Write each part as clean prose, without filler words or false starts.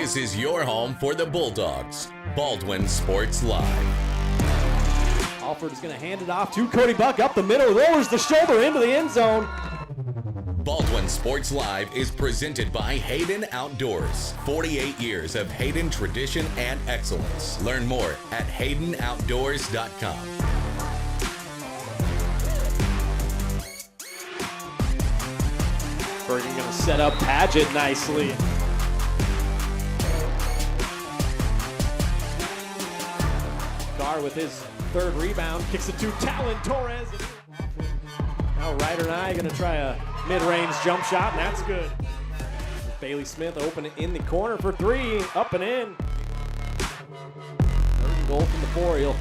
This is your home for the Bulldogs. Baldwin Sports Live. Alford is going to hand it off to Cody Buck up the middle, lowers the shoulder into the end zone. Baldwin Sports Live is presented by Hayden Outdoors. 48 years of Hayden tradition and excellence. Learn more at haydenoutdoors.com. Bergen going to set up Padgett nicely. Carr with his third rebound, kicks it to Talon Torres. Now Ryder and I going to try a mid-range jump shot, and that's good. Bailey Smith open it in the corner for three, up and in. Third goal from the four. He'll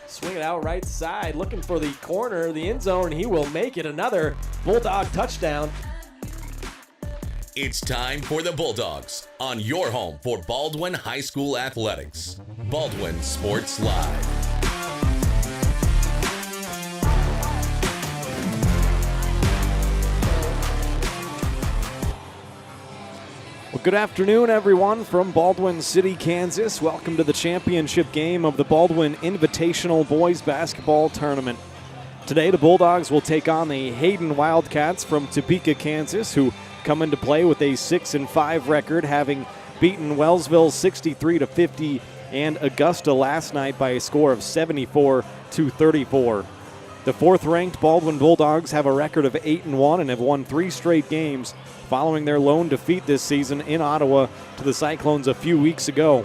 swing it out right side, looking for the corner, the end zone, and he will make it another Bulldog touchdown. It's time for the Bulldogs on your home for Baldwin High School Athletics. Baldwin Sports Live. Well, good afternoon, everyone, from Baldwin City, Kansas. Welcome to the championship game of the Baldwin Invitational Boys Basketball Tournament. Today, the Bulldogs will take on the Hayden Wildcats from Topeka, Kansas, who come into play with a 6-5 record, having beaten Wellsville 63-50 and Augusta last night by a score of 74-34. The fourth-ranked Baldwin Bulldogs have a record of 8-1 and have won 3 straight games following their lone defeat this season in Ottawa to the Cyclones a few weeks ago.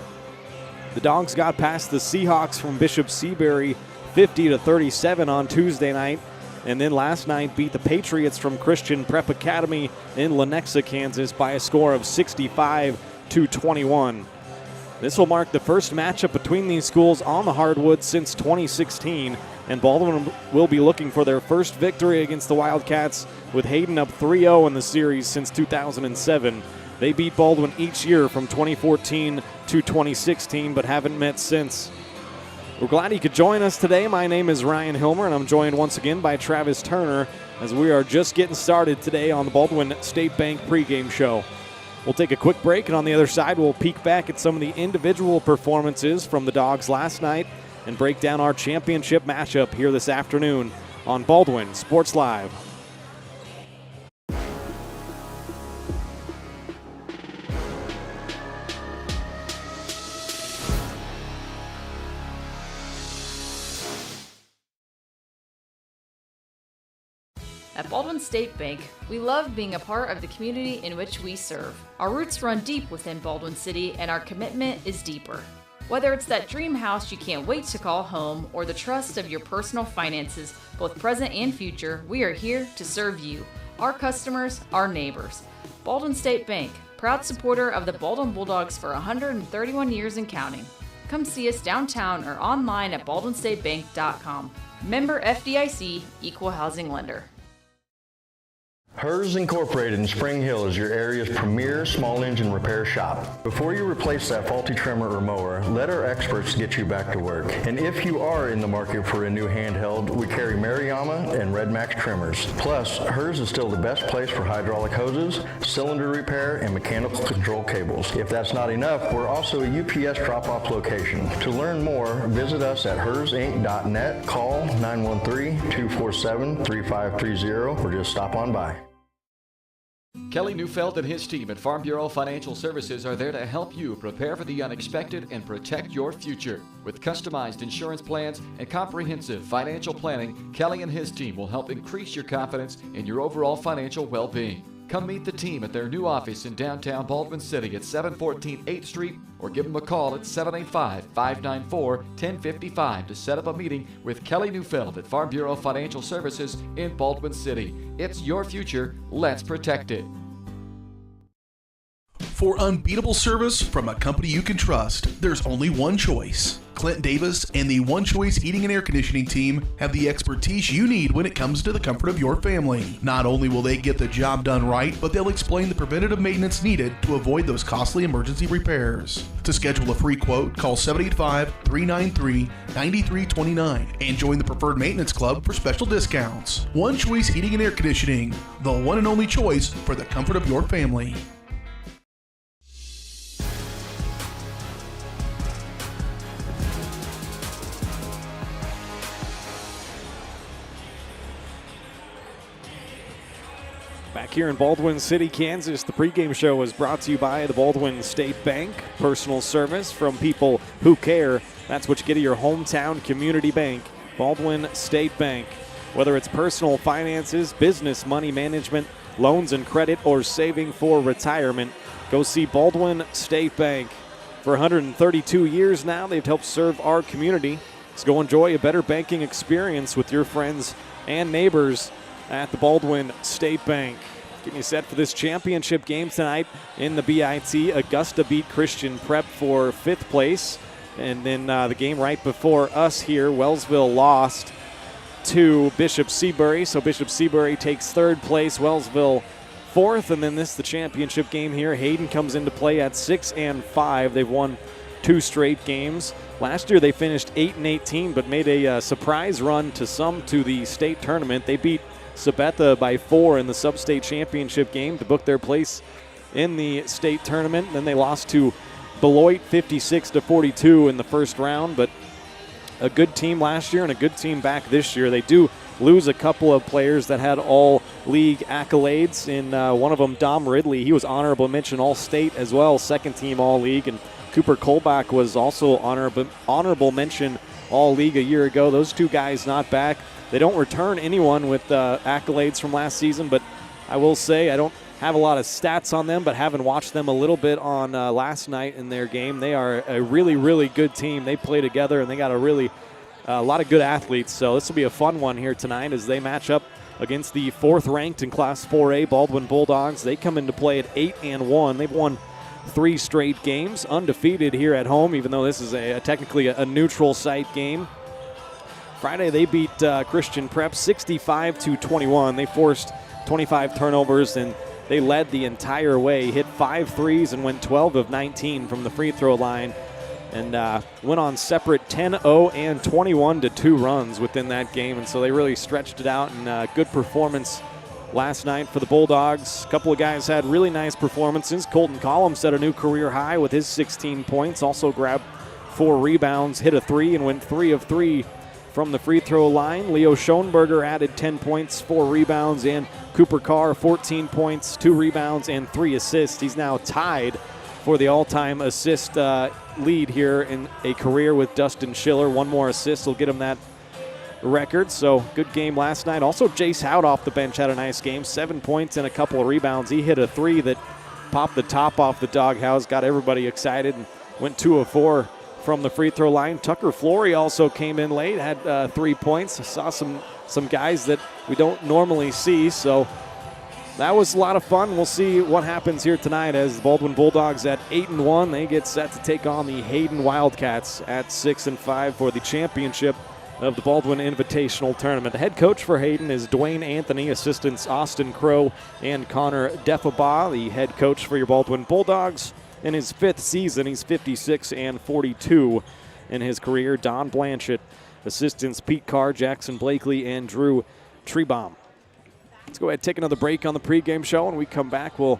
The Dogs got past the Seahawks from Bishop Seabury 50-37 on Tuesday night, and then last night beat the Patriots from Christian Prep Academy in Lenexa, Kansas by a score of 65-21. This will mark the first matchup between these schools on the hardwood since 2016, and Baldwin will be looking for their first victory against the Wildcats, with Hayden up 3-0 in the series since 2007. They beat Baldwin each year from 2014 to 2016, but haven't met since. We're glad you could join us today. My name is Ryan Hilmer, and I'm joined once again by Travis Turner as we are just getting started today on the Baldwin State Bank pregame show. We'll take a quick break, and on the other side, we'll peek back at some of the individual performances from the Dogs last night and break down our championship matchup here this afternoon on Baldwin Sports Live. At Baldwin State Bank, we love being a part of the community in which we serve. Our roots run deep within Baldwin City, and our commitment is deeper. Whether it's that dream house you can't wait to call home or the trust of your personal finances, both present and future, we are here to serve you, our customers, our neighbors. Baldwin State Bank, proud supporter of the Baldwin Bulldogs for 131 years and counting. Come see us downtown or online at baldwinstatebank.com. Member FDIC, Equal Housing Lender. Hers Incorporated in Spring Hill is your area's premier small engine repair shop. Before you replace that faulty trimmer or mower, let our experts get you back to work. And if you are in the market for a new handheld, we carry Maruyama and Red Max trimmers. Plus, Hers is still the best place for hydraulic hoses, cylinder repair, and mechanical control cables. If that's not enough, we're also a UPS drop-off location. To learn more, visit us at hersinc.net, call 913-247-3530, or just stop on by. Kelly Neufeld and his team at Farm Bureau Financial Services are there to help you prepare for the unexpected and protect your future. With customized insurance plans and comprehensive financial planning, Kelly and his team will help increase your confidence in your overall financial well-being. Come meet the team at their new office in downtown Baldwin City at 714 8th Street, or give them a call at 785-594-1055 to set up a meeting with Kelly Neufeld at Farm Bureau Financial Services in Baldwin City. It's your future. Let's protect it. For unbeatable service from a company you can trust, there's only one choice. Clint Davis and the One Choice Heating and Air Conditioning team have the expertise you need when it comes to the comfort of your family. Not only will they get the job done right, but they'll explain the preventative maintenance needed to avoid those costly emergency repairs. To schedule a free quote, call 785-393-9329 and join the Preferred Maintenance Club for special discounts. One Choice Heating and Air Conditioning, the one and only choice for the comfort of your family. back here in Baldwin City, Kansas. The pregame show is brought to you by the Baldwin State Bank. Personal service from people who care. That's what you get at your hometown community bank, Baldwin State Bank. Whether it's personal finances, business, money management, loans and credit, or saving for retirement, go see Baldwin State Bank. For 132 years now, they've helped serve our community. So go enjoy a better banking experience with your friends and neighbors at the Baldwin State Bank. Getting you set for this championship game tonight in the BIT. Augusta beat Christian Prep for 5th place. And then the game right before us here, Wellsville lost to Bishop Seabury. So Bishop Seabury takes 3rd place, Wellsville 4th. And then this is the championship game here. Hayden comes into play at 6-5. They've won 2 straight games. Last year they finished 8-18, but made a surprise run to the state tournament. They beat Sabetha by 4 in the sub-state championship game to book their place in the state tournament. Then they lost to Beloit 56-42 in the first round, but a good team last year and a good team back this year. They do lose a couple of players that had all-league accolades. In one of them, Dom Ridley, he was honorable mention All-State as well, 2nd team All-League, and Cooper Kolbach was also honorable mention All-League a year ago. Those 2 guys not back. They don't return anyone with accolades from last season, but I will say I don't have a lot of stats on them, but having watched them a little bit on last night in their game, they are a really, really good team. They play together, and they got a lot of good athletes. So this will be a fun one here tonight as they match up against the 4th ranked in Class 4A Baldwin Bulldogs. They come into play at 8-1. They've won 3 straight games, undefeated here at home, even though this is technically a neutral site game. Friday they beat Christian Prep 65-21. They forced 25 turnovers and they led the entire way, hit 5 threes and went 12 of 19 from the free throw line, and went on separate 10-0 and 21-2 runs within that game. And so they really stretched it out, and good performance last night for the Bulldogs. A couple of guys had really nice performances. Colton Collins set a new career high with his 16 points, also grabbed 4 rebounds, hit a 3, and went 3 of 3 from the free throw line. Leo Schoenberger added 10 points, 4 rebounds, and Cooper Carr 14 points, 2 rebounds, and 3 assists. He's now tied for the all-time assist lead here in a career with Dustin Schiller. 1 more assist will get him that record. So good game last night. Also, Jace Hout off the bench had a nice game, 7 points and a couple of rebounds. He hit a 3 that popped the top off the doghouse, got everybody excited, and went 2 of 4 from the free throw line. Tucker Flory also came in late, had 3 points. Saw some guys that we don't normally see, so that was a lot of fun. We'll see what happens here tonight as the Baldwin Bulldogs at 8-1. They get set to take on the Hayden Wildcats at 6-5 for the championship of the Baldwin Invitational Tournament. The head coach for Hayden is Dwayne Anthony, assistants Austin Crow and Connor Defaba. The head coach for your Baldwin Bulldogs in his 5th season, he's 56-42 in his career. Don Blanchett, assistants Pete Carr, Jackson Blakely, and Drew Trebaum. Let's go ahead and take another break on the pregame show. When we come back, we'll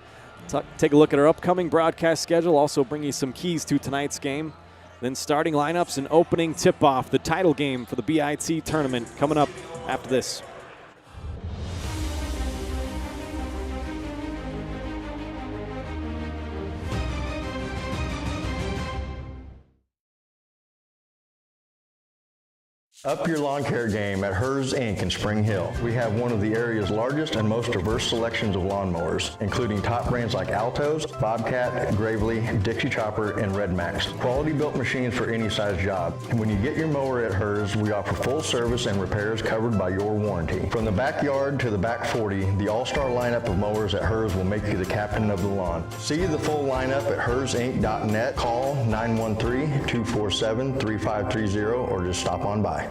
take a look at our upcoming broadcast schedule, also bring you some keys to tonight's game. Then starting lineups and opening tip-off, the title game for the BIT tournament coming up after this. Up your lawn care game at Hers Inc. in Spring Hill. We have one of the area's largest and most diverse selections of lawnmowers, including top brands like Altos, Bobcat, Gravely, Dixie Chopper, and Red Max. Quality built machines for any size job. When you get your mower at Hers, we offer full service and repairs covered by your warranty. From the backyard to the back 40, the all-star lineup of mowers at Hers will make you the captain of the lawn. See the full lineup at hersinc.net. Call 913-247-3530 or just stop on by.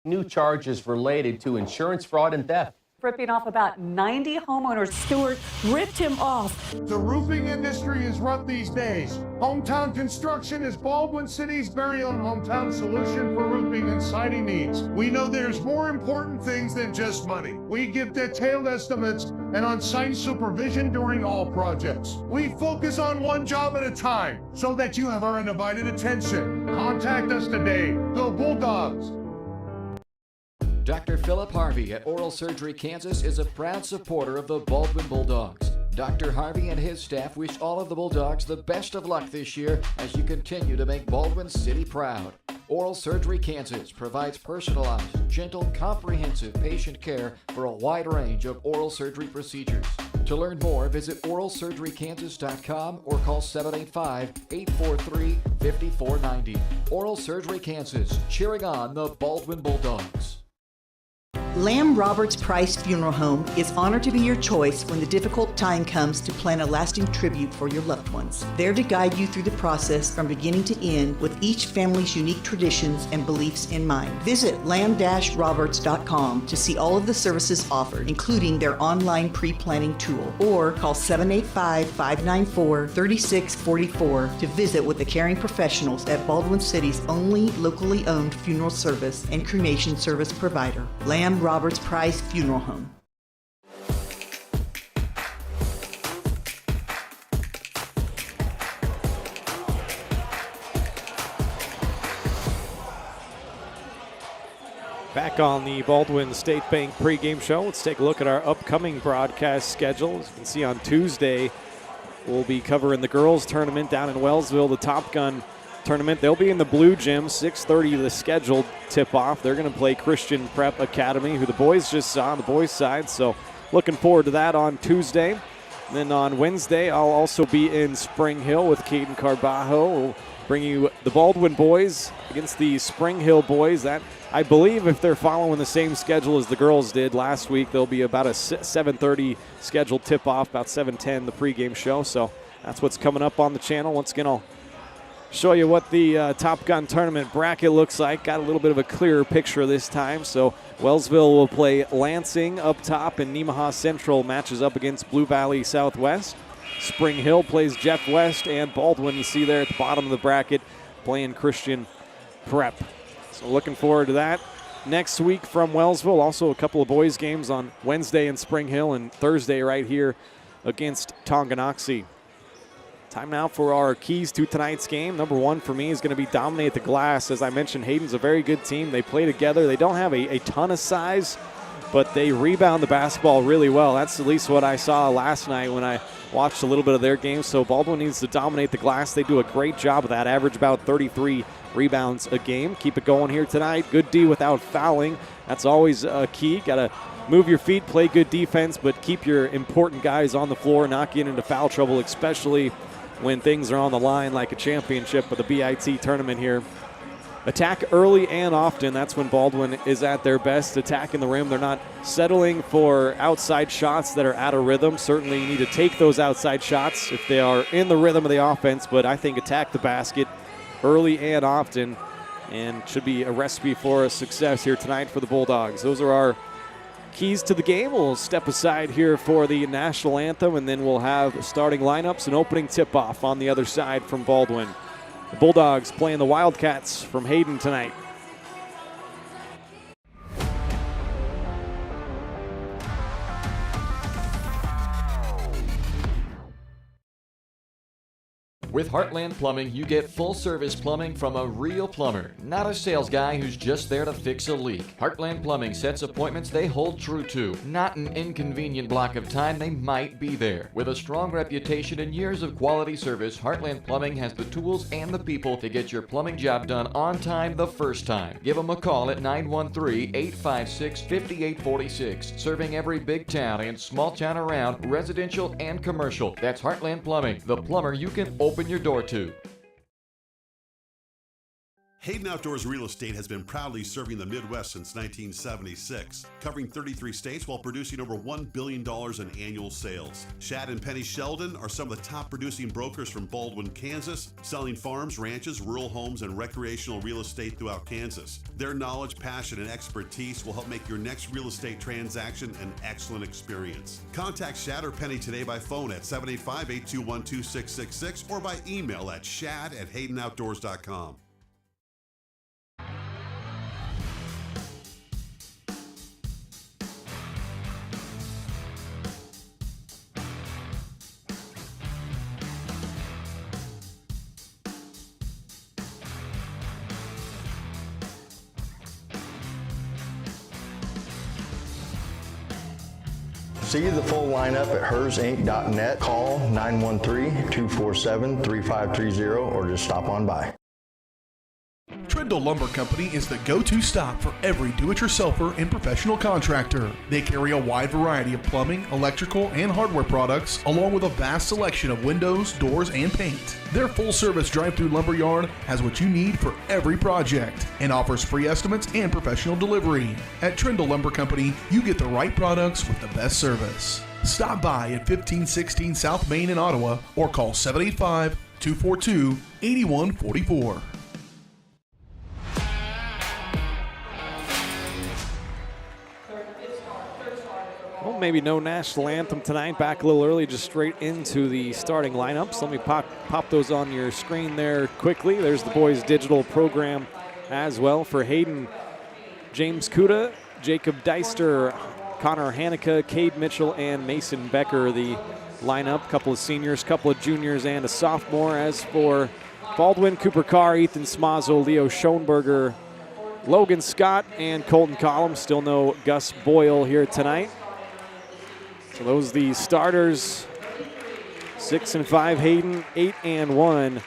New charges related to insurance fraud and theft. Ripping off about 90 homeowners. Stewart ripped him off. The roofing industry is rough these days. Hometown Construction is Baldwin City's very own hometown solution for roofing and siding needs. We know there's more important things than just money. We give detailed estimates and on-site supervision during all projects. We focus on one job at a time so that you have our undivided attention. Contact us today. Go Bulldogs! Dr. Philip Harvey at Oral Surgery Kansas is a proud supporter of the Baldwin Bulldogs. Dr. Harvey and his staff wish all of the Bulldogs the best of luck this year as you continue to make Baldwin City proud. Oral Surgery Kansas provides personalized, gentle, comprehensive patient care for a wide range of oral surgery procedures. To learn more, visit oralsurgerykansas.com or call 785-843-5490. Oral Surgery Kansas, cheering on the Baldwin Bulldogs. Lamb Roberts Price Funeral Home is honored to be your choice when the difficult time comes to plan a lasting tribute for your loved ones. There to guide you through the process from beginning to end with each family's unique traditions and beliefs in mind. Visit lamb-roberts.com to see all of the services offered, including their online pre-planning tool, or call 785-594-3644 to visit with the caring professionals at Baldwin City's only locally owned funeral service and cremation service provider, Lamb Roberts Price Funeral Home. Back on the Baldwin State Bank pregame show, let's take a look at our upcoming broadcast schedule. As you can see, on Tuesday, we'll be covering the girls' tournament down in Wellsville, the Top Gun tournament. They'll be in the Blue Gym, 6:30 the scheduled tip-off. They're going to play Christian Prep Academy, who the boys just saw on the boys' side, so looking forward to that on Tuesday. And then on Wednesday, I'll also be in Spring Hill with Caden Carbajo. We'll bring you the Baldwin boys against the Spring Hill boys. That, I believe, if they're following the same schedule as the girls did last week, there'll be about a 7:30 scheduled tip-off, about 7:10 the pregame show. So that's what's coming up on the channel. Once again, I'll show you what the Top Gun tournament bracket looks like. Got a little bit of a clearer picture this time. So Wellsville will play Lansing up top, and Nemaha Central matches up against Blue Valley Southwest. Spring Hill plays Jeff West, and Baldwin, you see there at the bottom of the bracket, playing Christian Prep. So looking forward to that. Next week from Wellsville, also a couple of boys games on Wednesday in Spring Hill and Thursday right here against Tonganoxie. Time now for our keys to tonight's game. Number one for me is going to be dominate the glass. As I mentioned, Hayden's a very good team. They play together. They don't have a ton of size, but they rebound the basketball really well. That's at least what I saw last night when I watched a little bit of their game. So Baldwin needs to dominate the glass. They do a great job of that, average about 33 rebounds a game. Keep it going here tonight. Good D without fouling. That's always a key. Got to move your feet, play good defense, but keep your important guys on the floor, not get into foul trouble, especially when things are on the line like a championship of the BIT tournament here. Attack early and often. That's when Baldwin is at their best, attacking the rim. They're not settling for outside shots that are out of rhythm. Certainly you need to take those outside shots if they are in the rhythm of the offense, but I think attack the basket early and often, and should be a recipe for a success here tonight for the Bulldogs. Those are our keys to the game. We'll step aside here for the national anthem, and then we'll have starting lineups and opening tip-off on the other side from Baldwin. The Bulldogs playing the Wildcats from Hayden tonight. With Heartland Plumbing, you get full-service plumbing from a real plumber, not a sales guy who's just there to fix a leak. Heartland Plumbing sets appointments they hold true to, not an inconvenient block of time they might be there. With a strong reputation and years of quality service, Heartland Plumbing has the tools and the people to get your plumbing job done on time the first time. Give them a call at 913-856-5846, serving every big town and small town around, residential and commercial. That's Heartland Plumbing, the plumber you can open your door to. Hayden Outdoors Real Estate has been proudly serving the Midwest since 1976, covering 33 states while producing over $1 billion in annual sales. Shad and Penny Sheldon are some of the top producing brokers from Baldwin, Kansas, selling farms, ranches, rural homes, and recreational real estate throughout Kansas. Their knowledge, passion, and expertise will help make your next real estate transaction an excellent experience. Contact Shad or Penny today by phone at 785-821-2666 or by email at shad@haydenoutdoors.com. See the full lineup at hersinc.net. Call 913-247-3530 or just stop on by. Trindle Lumber Company is the go-to stop for every do-it-yourselfer and professional contractor. They carry a wide variety of plumbing, electrical, and hardware products, along with a vast selection of windows, doors, and paint. Their full-service drive-through lumber yard has what you need for every project and offers free estimates and professional delivery. At Trindle Lumber Company, you get the right products with the best service. Stop by at 1516 South Main in Ottawa or call 785-242-8144. Well, maybe no national anthem tonight. Back a little early, just straight into the starting lineups. Let me pop those on your screen there quickly. There's the boys' digital program as well for Hayden. James Kuda, Jacob Deister, Connor Hanica, Cade Mitchell, and Mason Becker, the lineup. Couple of seniors, couple of juniors, and a sophomore. As for Baldwin, Cooper Carr, Ethan Smazo, Leo Schoenberger, Logan Scott, and Colton Collins. Still no Gus Boyle here tonight. So those are the starters. 6-5 Hayden, 8-1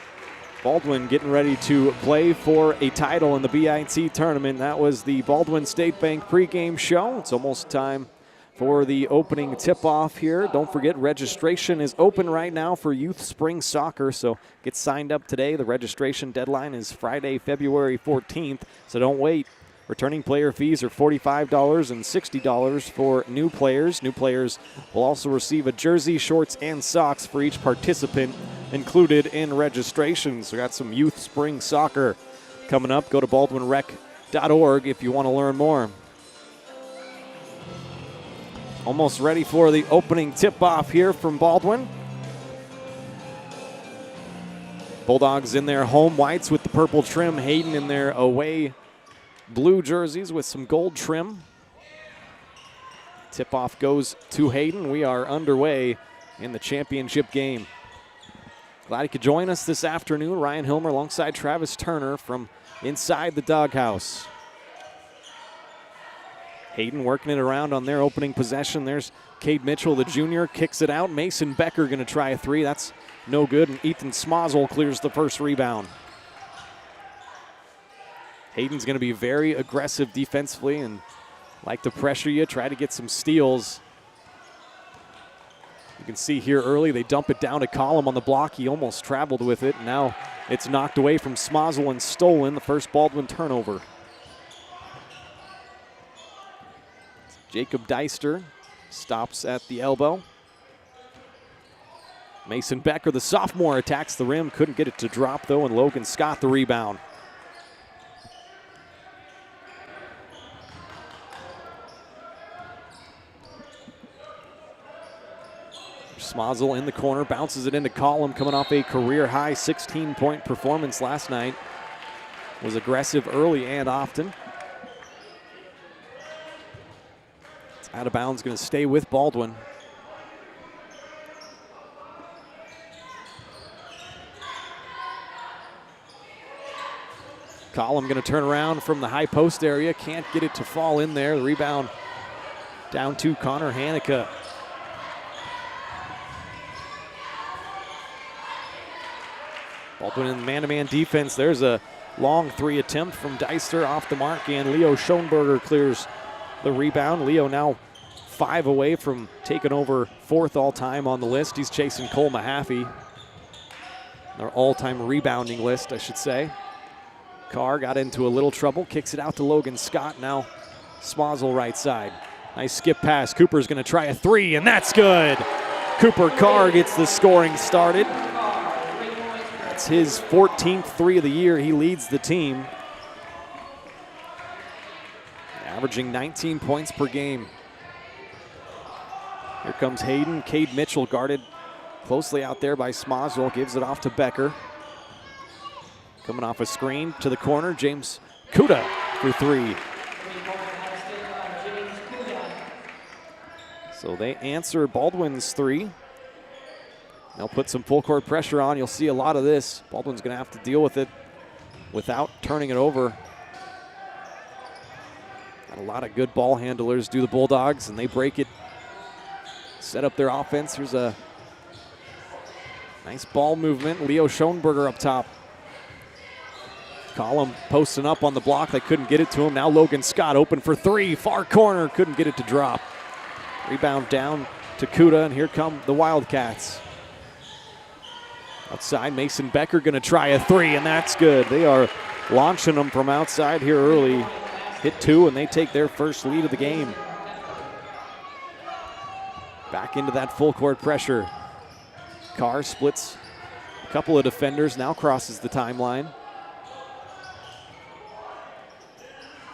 Baldwin, getting ready to play for a title in the BIT tournament. That was the Baldwin State Bank pregame show. It's almost time for the opening tip-off here. Don't forget, registration is open right now for youth spring soccer, so get signed up today. The registration deadline is Friday, February 14th, so don't wait. Returning player fees are $45 and $60 for new players. New players will also receive a jersey, shorts, and socks for each participant included in registration. So we got some youth spring soccer coming up. Go to baldwinrec.org if you want to learn more. Almost ready for the opening tip-off here from Baldwin. Bulldogs in their home whites with the purple trim. Hayden in their away blue jerseys with some gold trim. Tip-off goes to Hayden. We are underway in the championship game. Glad you could join us this afternoon. Ryan Hilmer alongside Travis Turner from inside the doghouse. Hayden working it around on their opening possession. There's Cade Mitchell, the junior, kicks it out. Mason Becker going to try a three. That's no good, and Ethan Smazel clears the first rebound. Hayden's going to be very aggressive defensively and like to pressure you, try to get some steals. You can see here early they dump it down to Collum on the block. He almost traveled with it. Now it's knocked away from Smazel and stolen, the first Baldwin turnover. Jacob Deister stops at the elbow. Mason Becker, the sophomore, attacks the rim. Couldn't get it to drop, though, and Logan Scott the rebound. Smazel in the corner, bounces it into Collum, coming off a career-high 16-point performance last night. Was aggressive early and often. It's out of bounds, going to stay with Baldwin. Collum going to turn around from the high post area, can't get it to fall in there. The rebound down to Connor Hanica. Baldwin in man-to-man defense. There's a long three attempt from Deister off the mark, and Leo Schoenberger clears the rebound. Leo now 5 away from taking over 4th all-time on the list. He's chasing Cole Mahaffey. Their all-time rebounding list, I should say. Carr got into a little trouble, kicks it out to Logan Scott. Now Smazel right side. Nice skip pass. Cooper's going to try a three, and that's good. Cooper Carr gets the scoring started. That's his 14th three of the year. He leads the team, averaging 19 points per game. Here comes Hayden. Cade Mitchell guarded closely out there by Smazel. Gives it off to Becker. Coming off a screen to the corner, James Kuda for three. So they answer Baldwin's three. They'll put some full court pressure on. You'll see a lot of this. Baldwin's going to have to deal with it without turning it over. Got a lot of good ball handlers do the Bulldogs, and they break it set up their offense. Here's a nice ball movement. Leo Schoenberger up top. Collum posting up on the block. They couldn't get it to him. Now Logan Scott open for three. Far corner. Couldn't get it to drop. Rebound down to Kuda, and here come the Wildcats. Outside, Mason Becker going to try a three, and that's good. They are launching them from outside here early. Hit two, and they take their first lead of the game. Back into that full court pressure. Carr splits a couple of defenders, now crosses the timeline.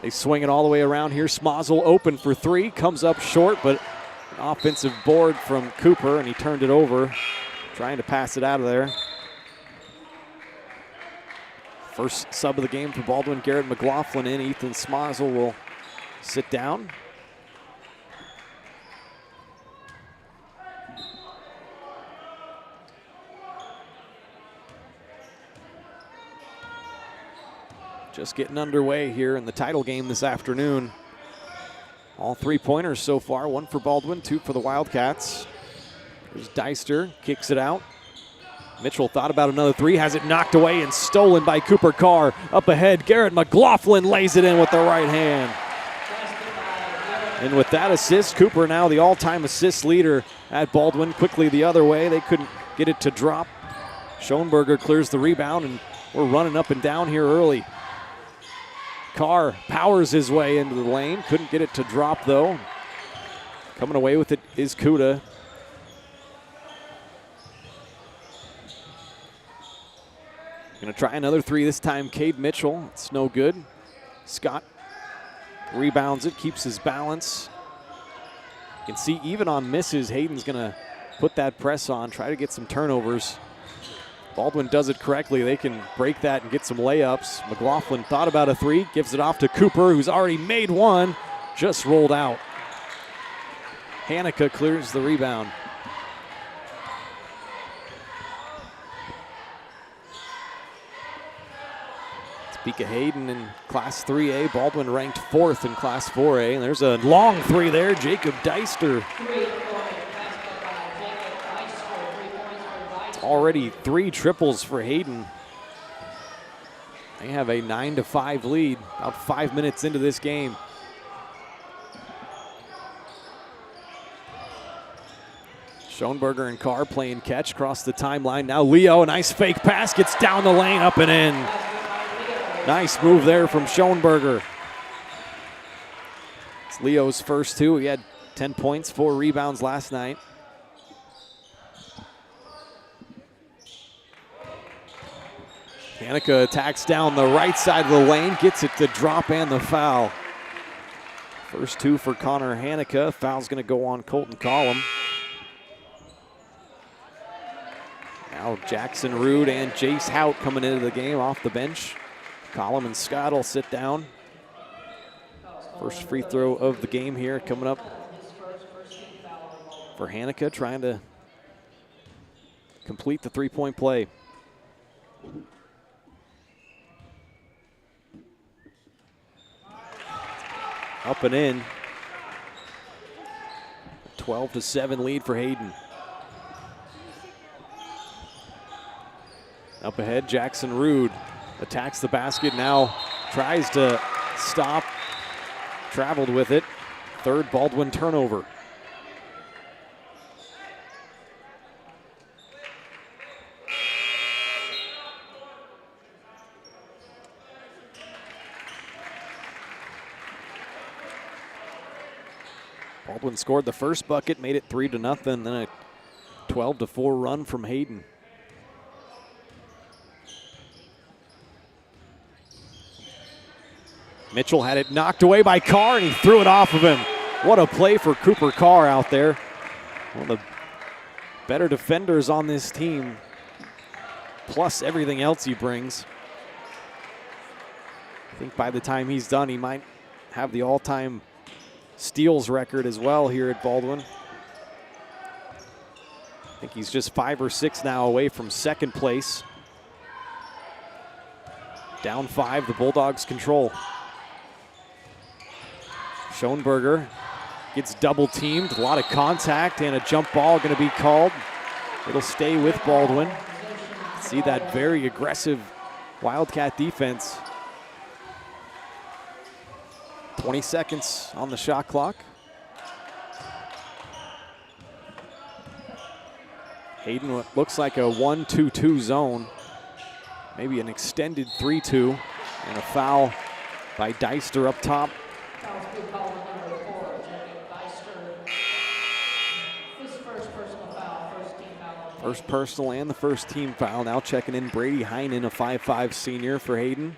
They swing it all the way around here. Smozzle open for three, comes up short, but an offensive board from Cooper, and he turned it over, trying to pass it out of there. First sub of the game for Baldwin, Garrett McLaughlin in. Ethan Smozzle will sit down. Just getting underway here in the title game this afternoon. All three-pointers so far, one for Baldwin, two for the Wildcats. Here's Deister, kicks it out. Mitchell thought about another three, has it knocked away and stolen by Cooper Carr. Up ahead, Garrett McLaughlin lays it in with the right hand. And with that assist, Cooper now the all-time assist leader at Baldwin. Quickly the other way, they couldn't get it to drop. Schoenberger clears the rebound, and we're running up and down here early. Carr powers his way into the lane. Couldn't get it to drop, though. Coming away with it is Kuda. Going to try another three this time, Cade Mitchell. It's no good. Scott rebounds it, keeps his balance. You can see even on misses, Hayden's going to put that press on, try to get some turnovers. Baldwin does it correctly. They can break that and get some layups. McLaughlin thought about a three, gives it off to Cooper, who's already made one, just rolled out. Hanukkah clears the rebound. It's Bika Hayden in Class 3A. Baldwin ranked 4th in Class 4A. And there's a long three there. Jacob Deister. Already 3 triples for Hayden. They have a 9-5 lead, about 5 minutes into this game. Schoenberger and Carr playing catch across the timeline. Now Leo, a nice fake pass, gets down the lane, up and in. Nice move there from Schoenberger. It's Leo's first two. He had 10 points, 4 rebounds last night. Hanukkah attacks down the right side of the lane, gets it to drop and the foul. First two for Connor Hanukkah. Foul's going to go on Colton Collum. Now Jackson Rude and Jace Hout coming into the game off the bench. Collum and Scott will sit down. First free throw of the game here coming up for Hanukkah, trying to complete the three-point play. Up and in. 12-7 lead for Hayden. Up ahead, Jackson Rude attacks the basket, now tries to stop, traveled with it. Third Baldwin turnover. Baldwin scored the first bucket, made it 3-0, then a 12-4 run from Hayden. Mitchell had it knocked away by Carr, and he threw it off of him. What a play for Cooper Carr out there. One of the better defenders on this team, plus everything else he brings. I think by the time he's done, he might have the all-time steals record as well here at Baldwin. I think he's just 5 or 6 now away from second place. Down 5, the Bulldogs control. Schoenberger Gets double teamed, a lot of contact, and a jump ball going to be called. It'll stay with Baldwin. See that very aggressive Wildcat defense. 20 seconds on the shot clock. Hayden, what looks like a 1-2-2 zone. Maybe an extended 3-2, and a foul by Deister up top. First personal and the first team foul. Now checking in Brady Heinen, a 5'5" senior for Hayden.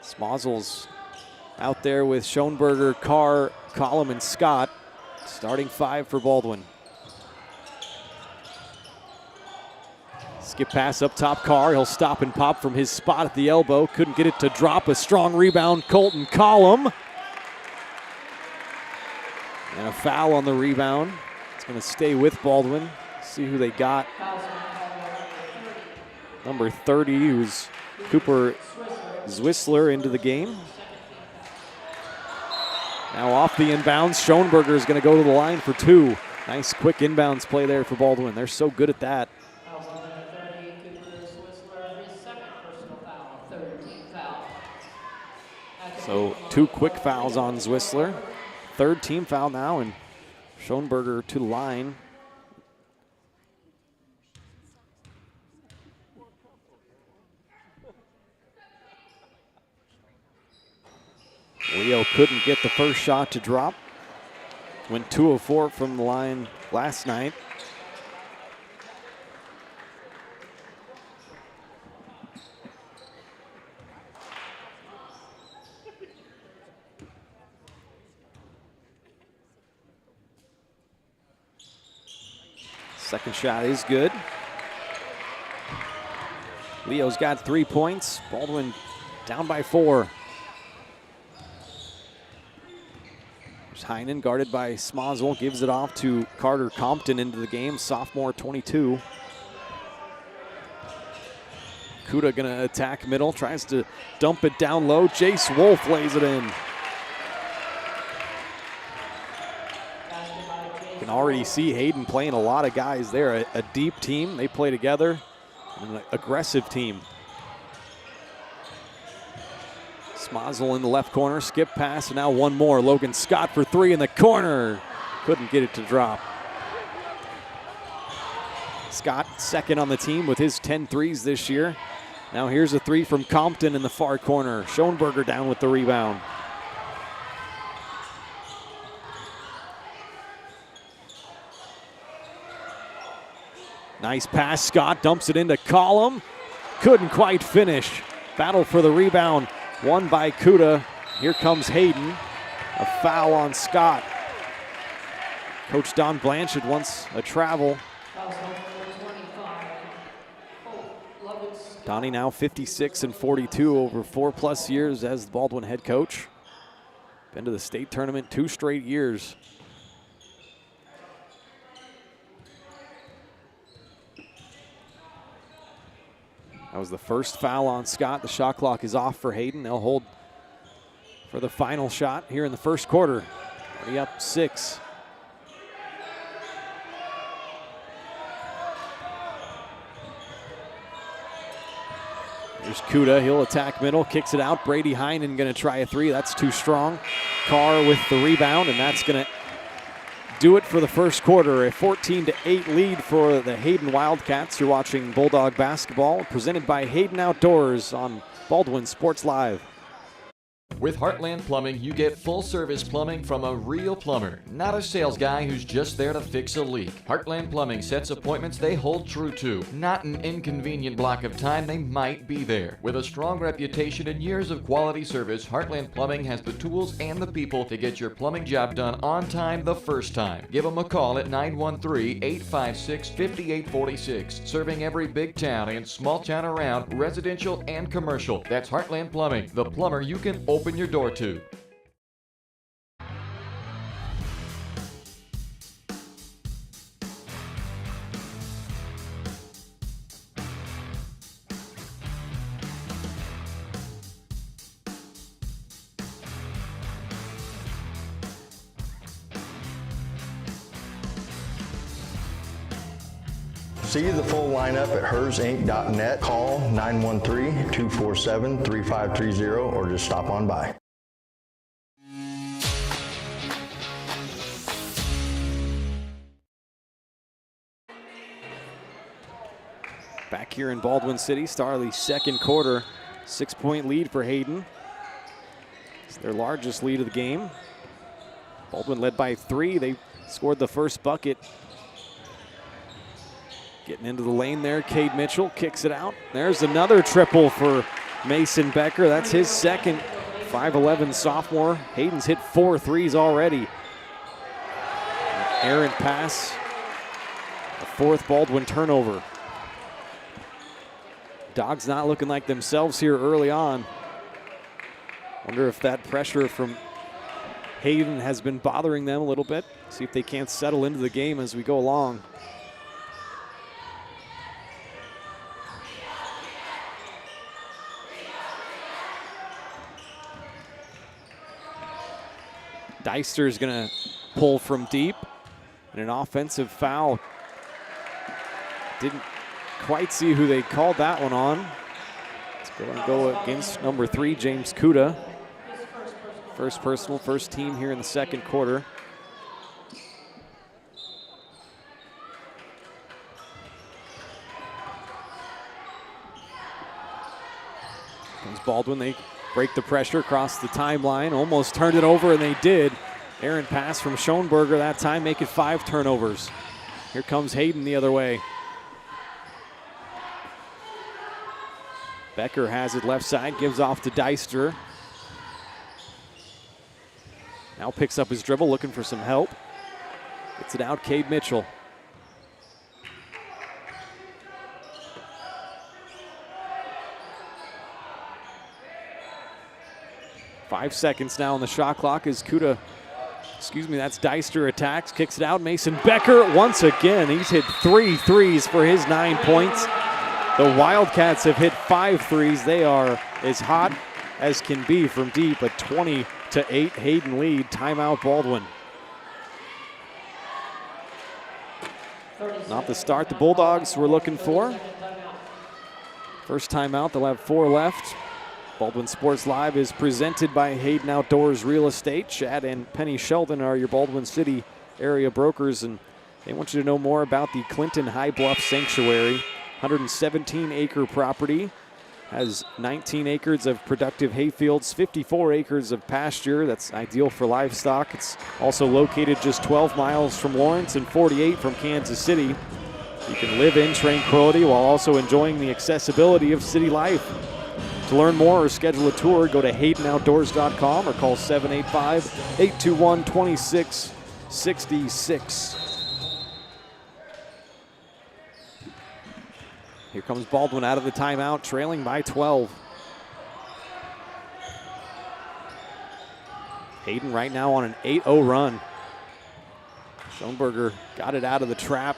Smazzel's out there with Schoenberger, Carr, Collum, and Scott. Starting 5 for Baldwin. Skip pass up top, Carr. He'll stop and pop from his spot at the elbow. Couldn't get it to drop. A strong rebound, Colton Collum. And a foul on the rebound. It's going to stay with Baldwin. See who they got. Number 30, who's Cooper Zwisler into the game. Now off the inbounds, Schoenberger is going to go to the line for 2. Nice quick inbounds play there for Baldwin. They're so good at that. So 2 quick fouls on Zwisler. 3rd team foul now, and Schoenberger to the line. Leo couldn't get the first shot to drop. Went 2 of 4 from the line last night. Second shot is good. Leo's got 3 points. Baldwin down by 4. There's Heinen guarded by Smazzel. Gives it off to Carter Compton into the game. Sophomore, 22. Kuda gonna attack middle. Tries to dump it down low. Jace Wolf lays it in. You can already see Hayden playing a lot of guys there. A deep team. They play together. And an aggressive team. Smazzel in the left corner. Skip pass. And now one more. Logan Scott for 3 in the corner. Couldn't get it to drop. Scott second on the team with his 10 threes this year. Now here's a 3 from Compton in the far corner. Schoenberger down with the rebound. Nice pass, Scott dumps it into Collum. Couldn't quite finish. Battle for the rebound, won by Kuda. Here comes Hayden. A foul on Scott. Coach Don Blanchard wants a travel. Donnie now 56 and 42 over 4+ years as the Baldwin head coach. Been to the state tournament 2 straight years. That was the first foul on Scott. The shot clock is off for Hayden. They'll hold for the final shot here in the first quarter. Already up 6. Here's Kuda. He'll attack middle, kicks it out. Brady Heinen going to try a 3. That's too strong. Carr with the rebound, and that's going to do it for the first quarter. A 14-8 lead for the Hayden Wildcats. You're watching Bulldog basketball, presented by Hayden Outdoors on Baldwin Sports Live. With Heartland Plumbing, you get full-service plumbing from a real plumber, not a sales guy who's just there to fix a leak. Heartland Plumbing sets appointments they hold true to, not an inconvenient block of time they might be there. With a strong reputation and years of quality service, Heartland Plumbing has the tools and the people to get your plumbing job done on time the first time. Give them a call at 913-856-5846, serving every big town and small town around, residential and commercial. That's Heartland Plumbing, the plumber you can open your door to. See the full lineup at hersinc.net. Call 913-247-3530 or just stop on by. Back here in Baldwin City, start of the second quarter. 6-point lead for Hayden. It's their largest lead of the game. Baldwin led by 3. They scored the first bucket. Getting into the lane there, Cade Mitchell kicks it out. There's another triple for Mason Becker. That's his second. 5'11" sophomore. Hayden's hit 4 threes already. An errant pass. The 4th Baldwin turnover. Dogs not looking like themselves here early on. Wonder if that pressure from Hayden has been bothering them a little bit. See if they can't settle into the game as we go along. Deister's gonna pull from deep, and an offensive foul. Didn't quite see who they called that one on. It's going to go against number 3, James Kuda. First personal, first team here in the second quarter. Comes Baldwin, they break the pressure across the timeline, almost turned it over, and they did. Errant pass from Schoenberger that time, make it 5 turnovers. Here comes Hayden the other way. Becker has it left side, gives off to Deister. Now picks up his dribble, looking for some help. Gets it out, Cade Mitchell. Five seconds now on the shot clock as Kuda, that's Deister attacks, kicks it out. Mason Becker once again, he's hit 3 threes for his 9 points. The Wildcats have hit 5 threes. They are as hot as can be from deep. A 20-8 Hayden lead. Timeout Baldwin. Not the start the Bulldogs were looking for. First timeout, they'll have 4 left. Baldwin Sports Live is presented by Hayden Outdoors Real Estate. Chad and Penny Sheldon are your Baldwin City area brokers, and they want you to know more about the Clinton High Bluff Sanctuary. 117-acre property, has 19 acres of productive hayfields, 54 acres of pasture. That's ideal for livestock. It's also located just 12 miles from Lawrence and 48 from Kansas City. You can live in tranquility while also enjoying the accessibility of city life. To learn more or schedule a tour, go to HaydenOutdoors.com or call 785-821-2666. Here comes Baldwin out of the timeout, trailing by 12. Hayden right now on an 8-0 run. Schoenberger got it out of the trap.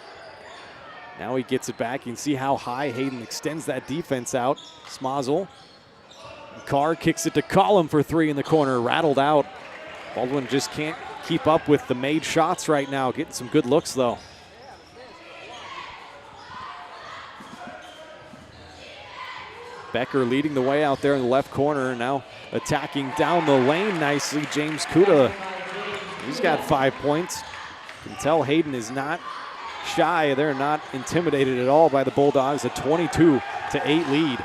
Now he gets it back. You can see how high Hayden extends that defense out. Smazel. Carr kicks it to Collum for 3 in the corner, rattled out. Baldwin just can't keep up with the made shots right now. Getting some good looks though. Becker leading the way out there in the left corner. Now attacking down the lane nicely, James Kuda. He's got 5 points. You can tell Hayden is not shy. They're not intimidated at all by the Bulldogs. A 22-8 lead.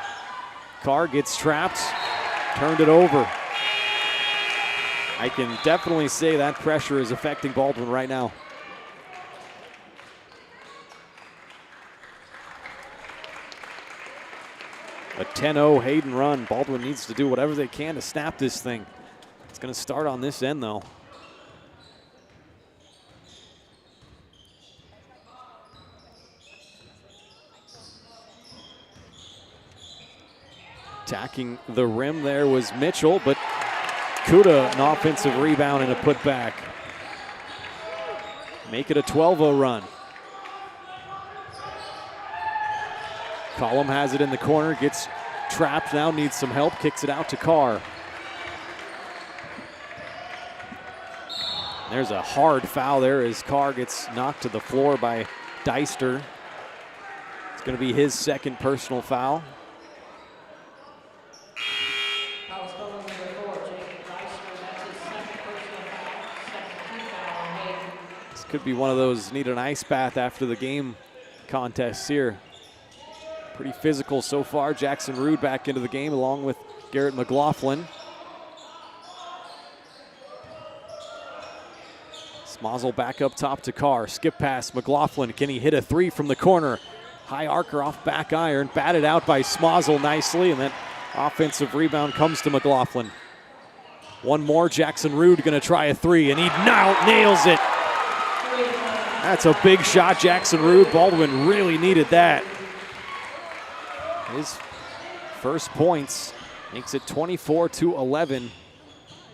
Carr gets trapped, turned it over. I can definitely say that pressure is affecting Baldwin right now. A 10-0 Hayden run. Baldwin needs to do whatever they can to snap this thing. It's going to start on this end, though. Attacking the rim there was Mitchell, but Kuda, an offensive rebound and a putback. Make it a 12-0 run. Collum has it in the corner, gets trapped now, needs some help, kicks it out to Carr. There's a hard foul there as Carr gets knocked to the floor by Deister. It's going to be his second personal foul. This could be one of those need an ice bath after the game contests here. Pretty physical so far. Jackson Rude back into the game along with Garrett McLaughlin. Smozzle back up top to Carr. Skip pass, McLaughlin. Can he hit a three from the corner? High arcer off back iron. Batted out by Smozzle nicely, and that offensive rebound comes to McLaughlin. One more. Jackson Rude going to try a three, and he now nails it. That's a big shot, Jackson Rude. Baldwin really needed that. His first points makes it 24-11.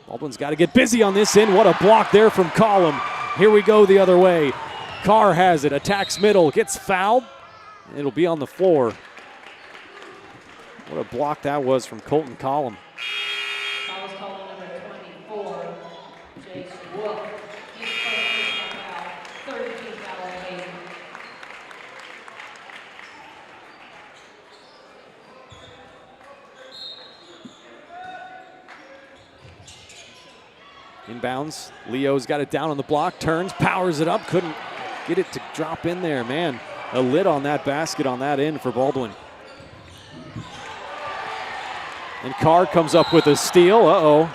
Baldwin's got to get busy on this end. What a block there from Collum. Here we go the other way. Carr has it, attacks middle, gets fouled. It'll be on the floor. What a block that was from Colton Collum. Inbounds. Leo's got it down on the block, turns, powers it up, couldn't get it to drop in there. Man, a lid on that basket on that end for Baldwin. And Carr comes up with a steal. Uh-oh.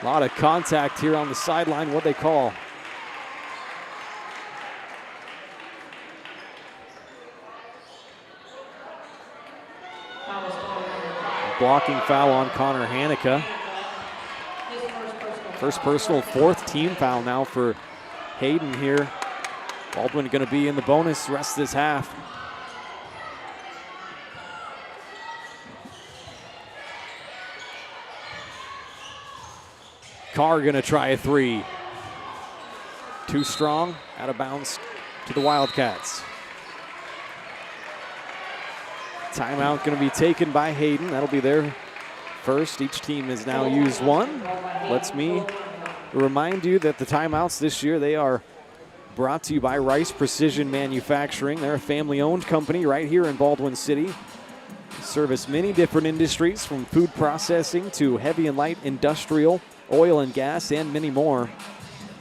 A lot of contact here on the sideline. What'd they call? Blocking foul on Connor Hanukkah. First personal, fourth team foul now for Hayden here. Baldwin going to be in the bonus the rest of this half. Carr going to try a three. Too strong, out of bounds to the Wildcats. Timeout going to be taken by Hayden. That'll be their first. Each team has now used one. Lets me remind you that the timeouts this year, they are brought to you by Rice Precision Manufacturing. They're a family-owned company right here in Baldwin City. They service many different industries from food processing to heavy and light industrial, oil and gas, and many more.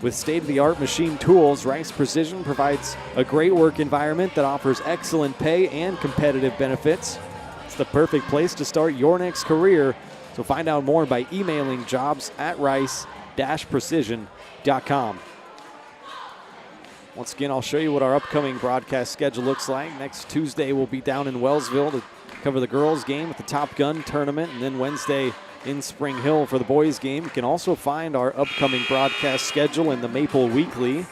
With state-of-the-art machine tools, Rice Precision provides a great work environment that offers excellent pay and competitive benefits. It's the perfect place to start your next career. So find out more by emailing jobs@rice-precision.com. Once again, I'll show you what our upcoming broadcast schedule looks like. Next Tuesday, we'll be down in Wellsville to cover the girls' game at the Top Gun tournament, and then Wednesday in Spring Hill for the boys' game. You can also find our upcoming broadcast schedule in the Maple Weekly.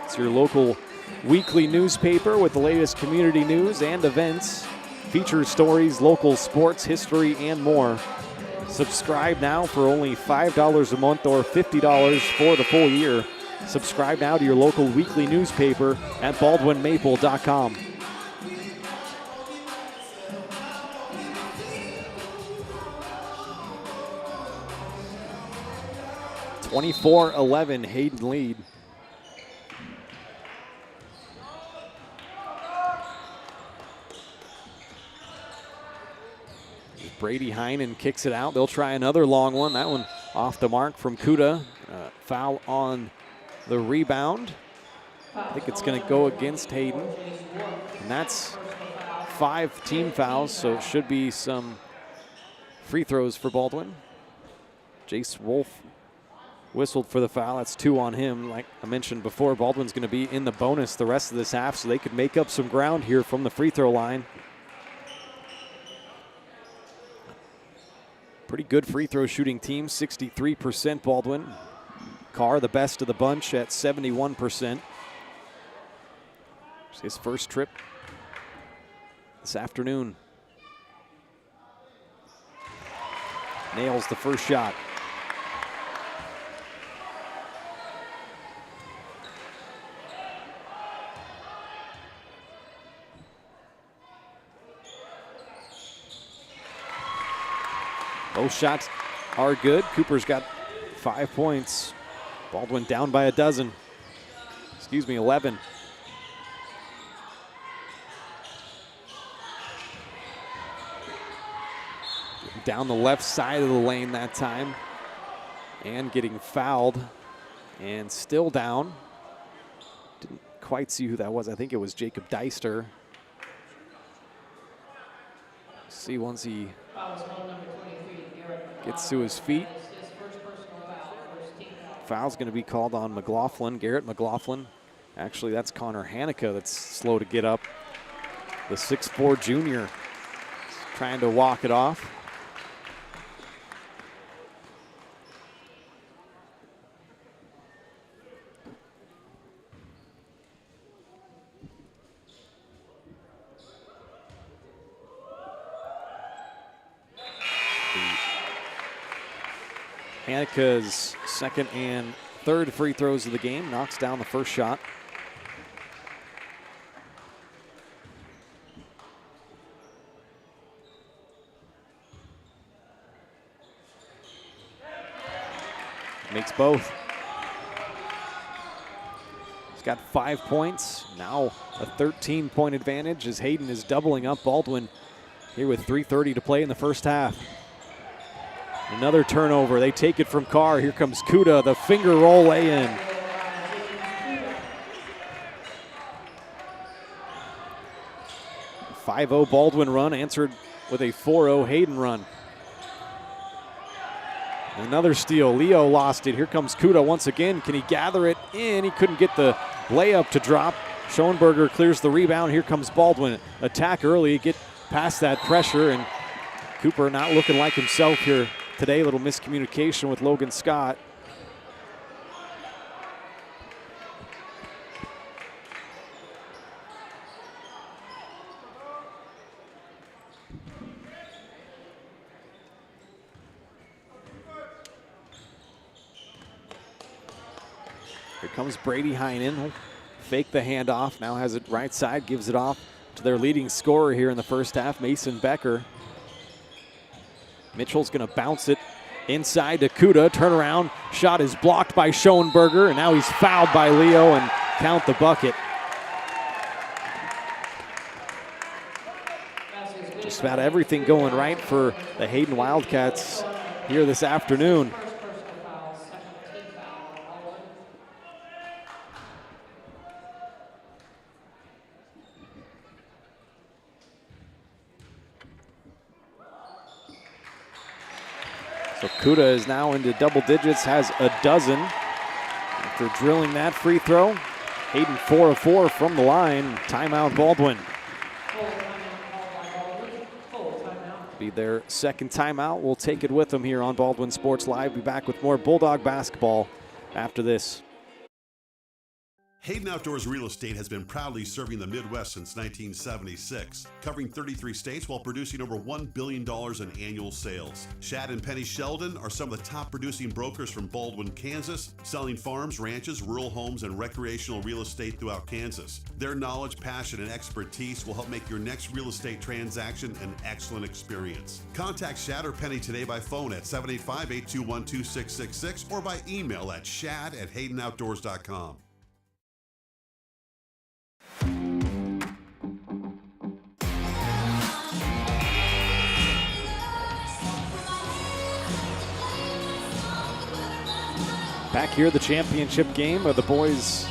It's your local weekly newspaper with the latest community news and events, feature stories, local sports, history, and more. Subscribe now for only $5 a month or $50 for the full year. Subscribe now to your local weekly newspaper at baldwinmaple.com. (24-11) Hayden lead. Brady Heinen kicks it out. They'll try another long one. That one off the mark from Kuda. Foul on the rebound. I think it's going to go against Hayden. And that's 5 team fouls, so it should be some free throws for Baldwin. Jace Wolf whistled for the foul. That's 2 on him. Like I mentioned before, Baldwin's going to be in the bonus the rest of this half, so they could make up some ground here from the free throw line. Pretty good free throw shooting team, 63% Baldwin. Carr, the best of the bunch at 71%. It's his first trip this afternoon. Nails the first shot. Both shots are good. Cooper's got 5 points. Baldwin down by 11. down the left side of the lane that time and getting fouled and still down. Didn't quite see who that was. I think it was Jacob Deister. See once he gets to his feet. Foul's going to be called on McLaughlin, Garrett McLaughlin. Actually, that's Connor Hanukkah that's slow to get up. The 6'4" junior trying to walk it off. Hanukkah's second and third free throws of the game, knocks down the first shot. Makes both. He's got 5 points, now a 13-point advantage as Hayden is doubling up Baldwin here with 3:30 to play in the first half. Another turnover. They take it from Carr. Here comes Kuda, the finger roll lay-in. A 5-0 Baldwin run answered with a 4-0 Hayden run. Another steal. Leo lost it. Here comes Kuda once again. Can he gather it in? He couldn't get the layup to drop. Schoenberger clears the rebound. Here comes Baldwin. Attack early, get past that pressure, and Cooper not looking like himself here today. A little miscommunication with Logan Scott. Here comes Brady Heinen. He'll fake the handoff. Now has it right side, gives it off to their leading scorer here in the first half, Mason Becker. Mitchell's going to bounce it inside to Kuda. Turnaround shot is blocked by Schoenberger, and now he's fouled by Leo and count the bucket. Just about everything going right for the Hayden Wildcats here this afternoon. So Kuda is now into double digits, has a dozen. After drilling that free throw, Hayden 4 of 4 from the line. Timeout Baldwin. Be their second timeout. We'll take it with them here on Baldwin Sports Live. Be back with more Bulldog basketball after this. Hayden Outdoors Real Estate has been proudly serving the Midwest since 1976, covering 33 states while producing over $1 billion in annual sales. Shad and Penny Sheldon are some of the top producing brokers from Baldwin, Kansas, selling farms, ranches, rural homes, and recreational real estate throughout Kansas. Their knowledge, passion, and expertise will help make your next real estate transaction an excellent experience. Contact Shad or Penny today by phone at 785-821-2666 or by email at shad@haydenoutdoors.com. Back here, the championship game of the boys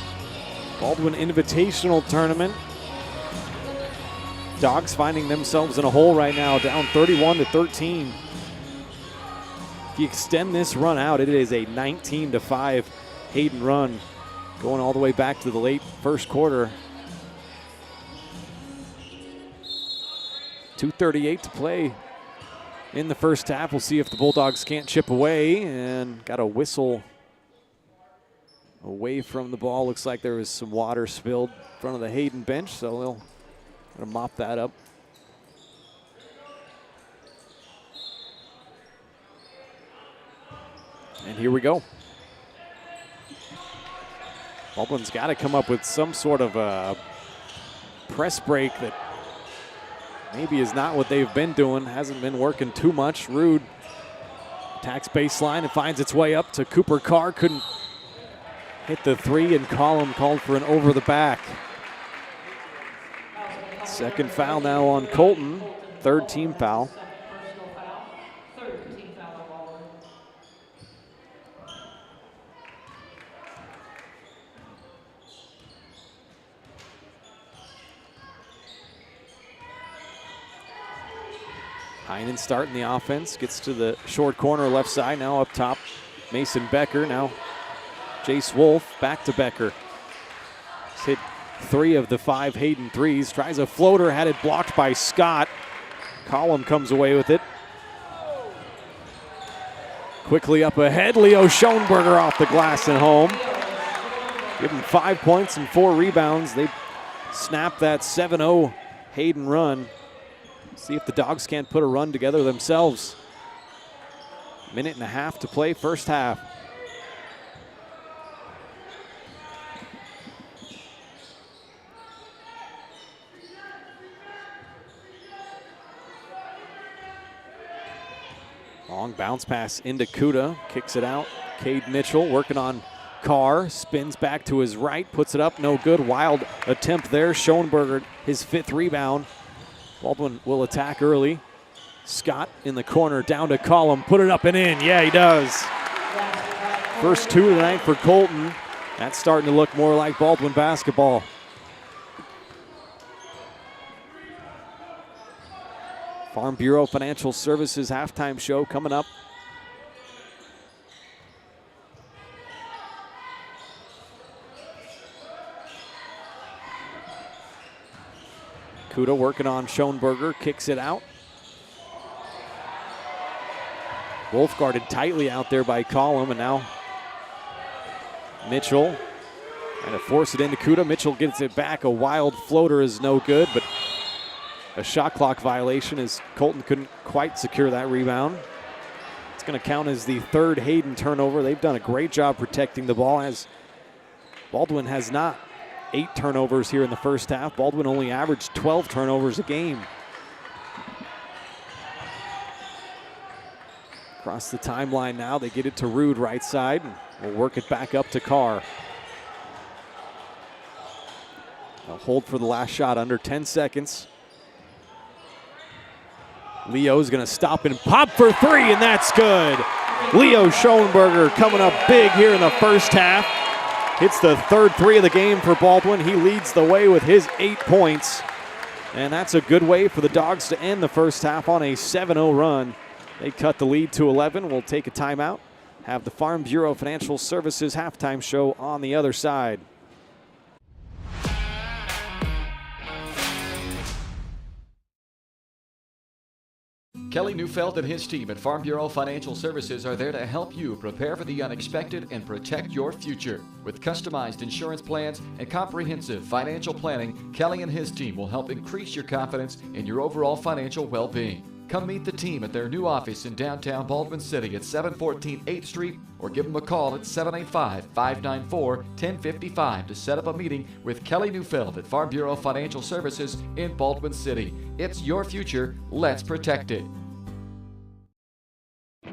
Baldwin Invitational Tournament. Dogs finding themselves in a hole right now, down 31-13. If you extend this run out, it is a 19-5 Hayden run, going all the way back to the late first quarter. 2:38 to play in the first half. We'll see if the Bulldogs can't chip away, and got a whistle away from the ball. Looks like there was some water spilled in front of the Hayden bench, so they'll mop that up. And here we go. Baldwin's got to come up with some sort of a press break that maybe is not what they've been doing. Hasn't been working too much. Rude attacks baseline and finds its way up to Cooper Carr. Couldn't hit the three, and Collum called for an over the back. Second foul now on Colton, third team foul. Heinen starting the offense, gets to the short corner left side, now up top. Mason Becker, now Jace Wolf, back to Becker. He's hit 3 of the 5 Hayden threes, tries a floater, had it blocked by Scott. Collum comes away with it. Quickly up ahead, Leo Schoenberger off the glass and home. Give him 5 points and 4 rebounds. They snap that 7-0 Hayden run. See if the Dogs can't put a run together themselves. 1.5 minutes to play, first half. Long bounce pass into Kuda, kicks it out. Cade Mitchell working on Carr, spins back to his right, puts it up, no good. Wild attempt there. Schoenberger, his 5th rebound. Baldwin will attack early. Scott in the corner, down to Collum, put it up and in. Yeah, he does. First 2 tonight for Colton. That's starting to look more like Baldwin basketball. Farm Bureau Financial Services halftime show coming up. Kuda working on Schoenberger, kicks it out. Wolf guarded tightly out there by Collum, and now Mitchell trying to force it into Kuda. Mitchell gets it back. A wild floater is no good, but a shot clock violation as Colton couldn't quite secure that rebound. It's going to count as the 3rd Hayden turnover. They've done a great job protecting the ball, as Baldwin has not. 8 turnovers here in the first half. Baldwin only averaged 12 turnovers a game. Across the timeline now, they get it to Rude right side, and will work it back up to Carr. They'll hold for the last shot, under 10 seconds. Leo's gonna stop and pop for 3, and that's good. Leo Schoenberger coming up big here in the first half. Hits the 3rd 3 of the game for Baldwin. He leads the way with his 8 points. And that's a good way for the Dogs to end the first half on a 7-0 run. They cut the lead to 11. We'll take a timeout. Have the Farm Bureau Financial Services halftime show on the other side. Kelly Neufeld and his team at Farm Bureau Financial Services are there to help you prepare for the unexpected and protect your future. With customized insurance plans and comprehensive financial planning, Kelly and his team will help increase your confidence in your overall financial well-being. Come meet the team at their new office in downtown Baldwin City at 714 8th Street, or give them a call at 785-594-1055 to set up a meeting with Kelly Neufeld at Farm Bureau Financial Services in Baldwin City. It's your future. Let's protect it.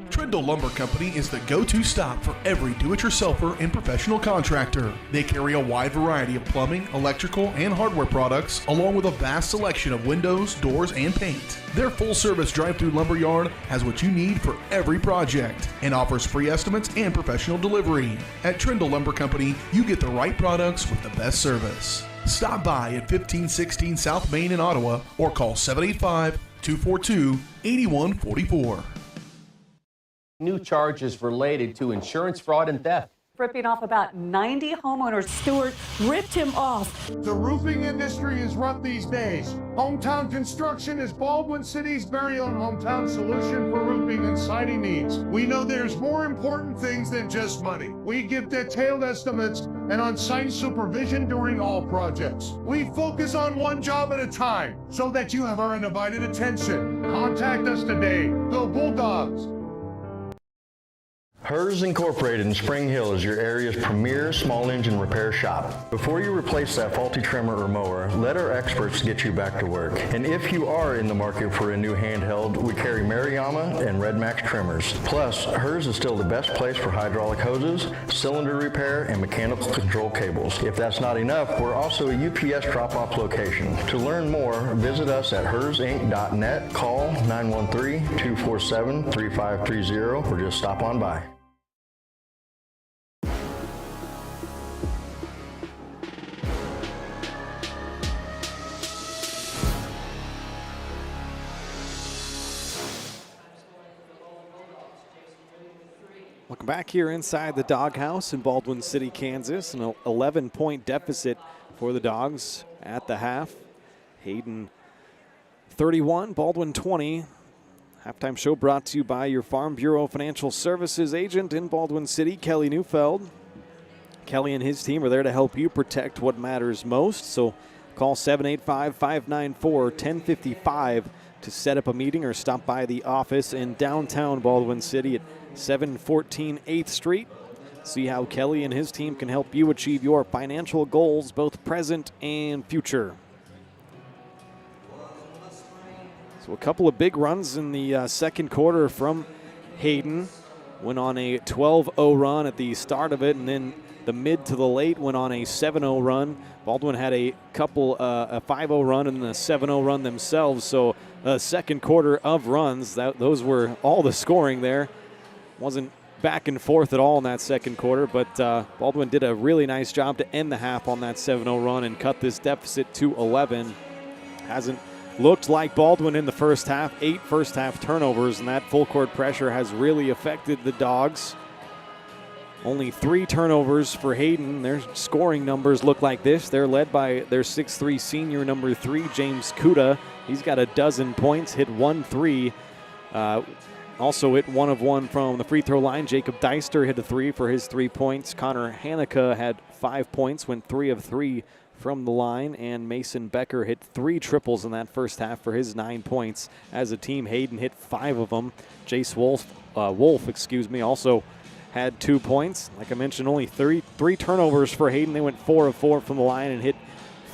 Trindle Lumber Company is the go-to stop for every do-it-yourselfer and professional contractor. They carry a wide variety of plumbing, electrical, and hardware products, along with a vast selection of windows, doors, and paint. Their full-service drive-through lumber yard has what you need for every project and offers free estimates and professional delivery. At Trindle Lumber Company, you get the right products with the best service. Stop by at 1516 South Main in Ottawa or call 785-242-8144. New charges related to insurance fraud and theft. Ripping off about 90 homeowners. Stewart ripped him off. The roofing industry is rough these days. Hometown Construction is Baldwin City's very own hometown solution for roofing and siding needs. We know there's more important things than just money. We give detailed estimates and on-site supervision during all projects. We focus on one job at a time so that you have our undivided attention. Contact us today. Go Bulldogs! Hers Incorporated in Spring Hill is your area's premier small engine repair shop. Before you replace that faulty trimmer or mower, let our experts get you back to work. And if you are in the market for a new handheld, we carry Maruyama and Red Max trimmers. Plus, Hers is still the best place for hydraulic hoses, cylinder repair, and mechanical control cables. If that's not enough, we're also a UPS drop-off location. To learn more, visit us at hersinc.net, call 913-247-3530, or just stop on by. Welcome back here inside the Doghouse in Baldwin City, Kansas. An 11-point deficit for the Dogs at the half. Hayden 31, Baldwin 20. Halftime show brought to you by your Farm Bureau Financial Services agent in Baldwin City, Kelly Neufeld. Kelly and his team are there to help you protect what matters most. So call 785-594-1055 to set up a meeting or stop by the office in downtown Baldwin City at 714 8th Street. See how Kelly and his team can help you achieve your financial goals, both present and future. So a couple of big runs in the second quarter from Hayden. Went on a 12-0 run at the start of it, and then the mid to the late went on a 7-0 run. Baldwin had a 5-0 run and then a 7-0 run themselves. So a second quarter of runs, those were all the scoring there. Wasn't back and forth at all in that second quarter, but Baldwin did a really nice job to end the half on that 7-0 run and cut this deficit to 11. Hasn't looked like Baldwin in the first half. 8 first half turnovers, and that full court pressure has really affected the Dogs. Only 3 turnovers for Hayden. Their scoring numbers look like this. They're led by their 6'3 senior, number 3, James Kuda. He's got a dozen points, hit 1 3. Also hit 1 of 1 from the free throw line. Jacob Deister hit a 3 for his 3 points. Connor Hanukkah had 5 points, went 3 of 3 from the line. And Mason Becker hit 3 triples in that first half for his 9 points. As a team, Hayden hit 5 of them. Jace Wolf, also had 2 points. Like I mentioned, only 3 turnovers for Hayden. They went 4 of 4 from the line and hit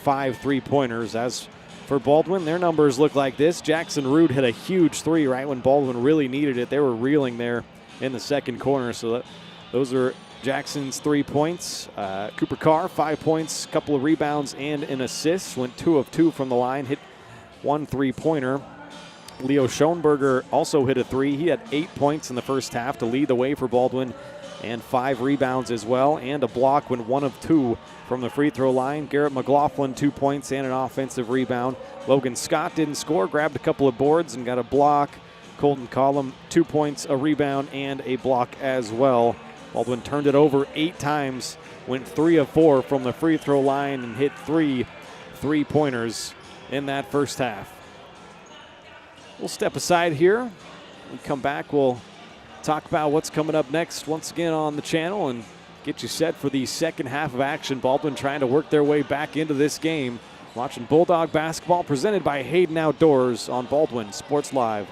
5 3-pointers. As for Baldwin, their numbers look like this. Jackson Rood hit a huge 3 right when Baldwin really needed it. They were reeling there in the second corner. So those are Jackson's 3 points. Cooper Carr, 5 points, a couple of rebounds and an assist. Went 2 of 2 from the line, hit 1 3-pointer. Leo Schoenberger also hit a 3. He had 8 points in the first half to lead the way for Baldwin, and 5 rebounds as well, and a block when 1 of 2 from the free throw line. Garrett McLaughlin, 2 points and an offensive rebound. Logan Scott didn't score, grabbed a couple of boards and got a block. Colton Collum, 2 points, a rebound, and a block as well. Baldwin turned it over 8 times, went 3 of 4 from the free throw line, and hit 3 3-pointers in that first half. We'll step aside here. When we come back, we'll talk about what's coming up next once again on the channel and get you set for the second half of action. Baldwin trying to work their way back into this game. Watching Bulldog basketball presented by Hayden Outdoors on Baldwin Sports Live.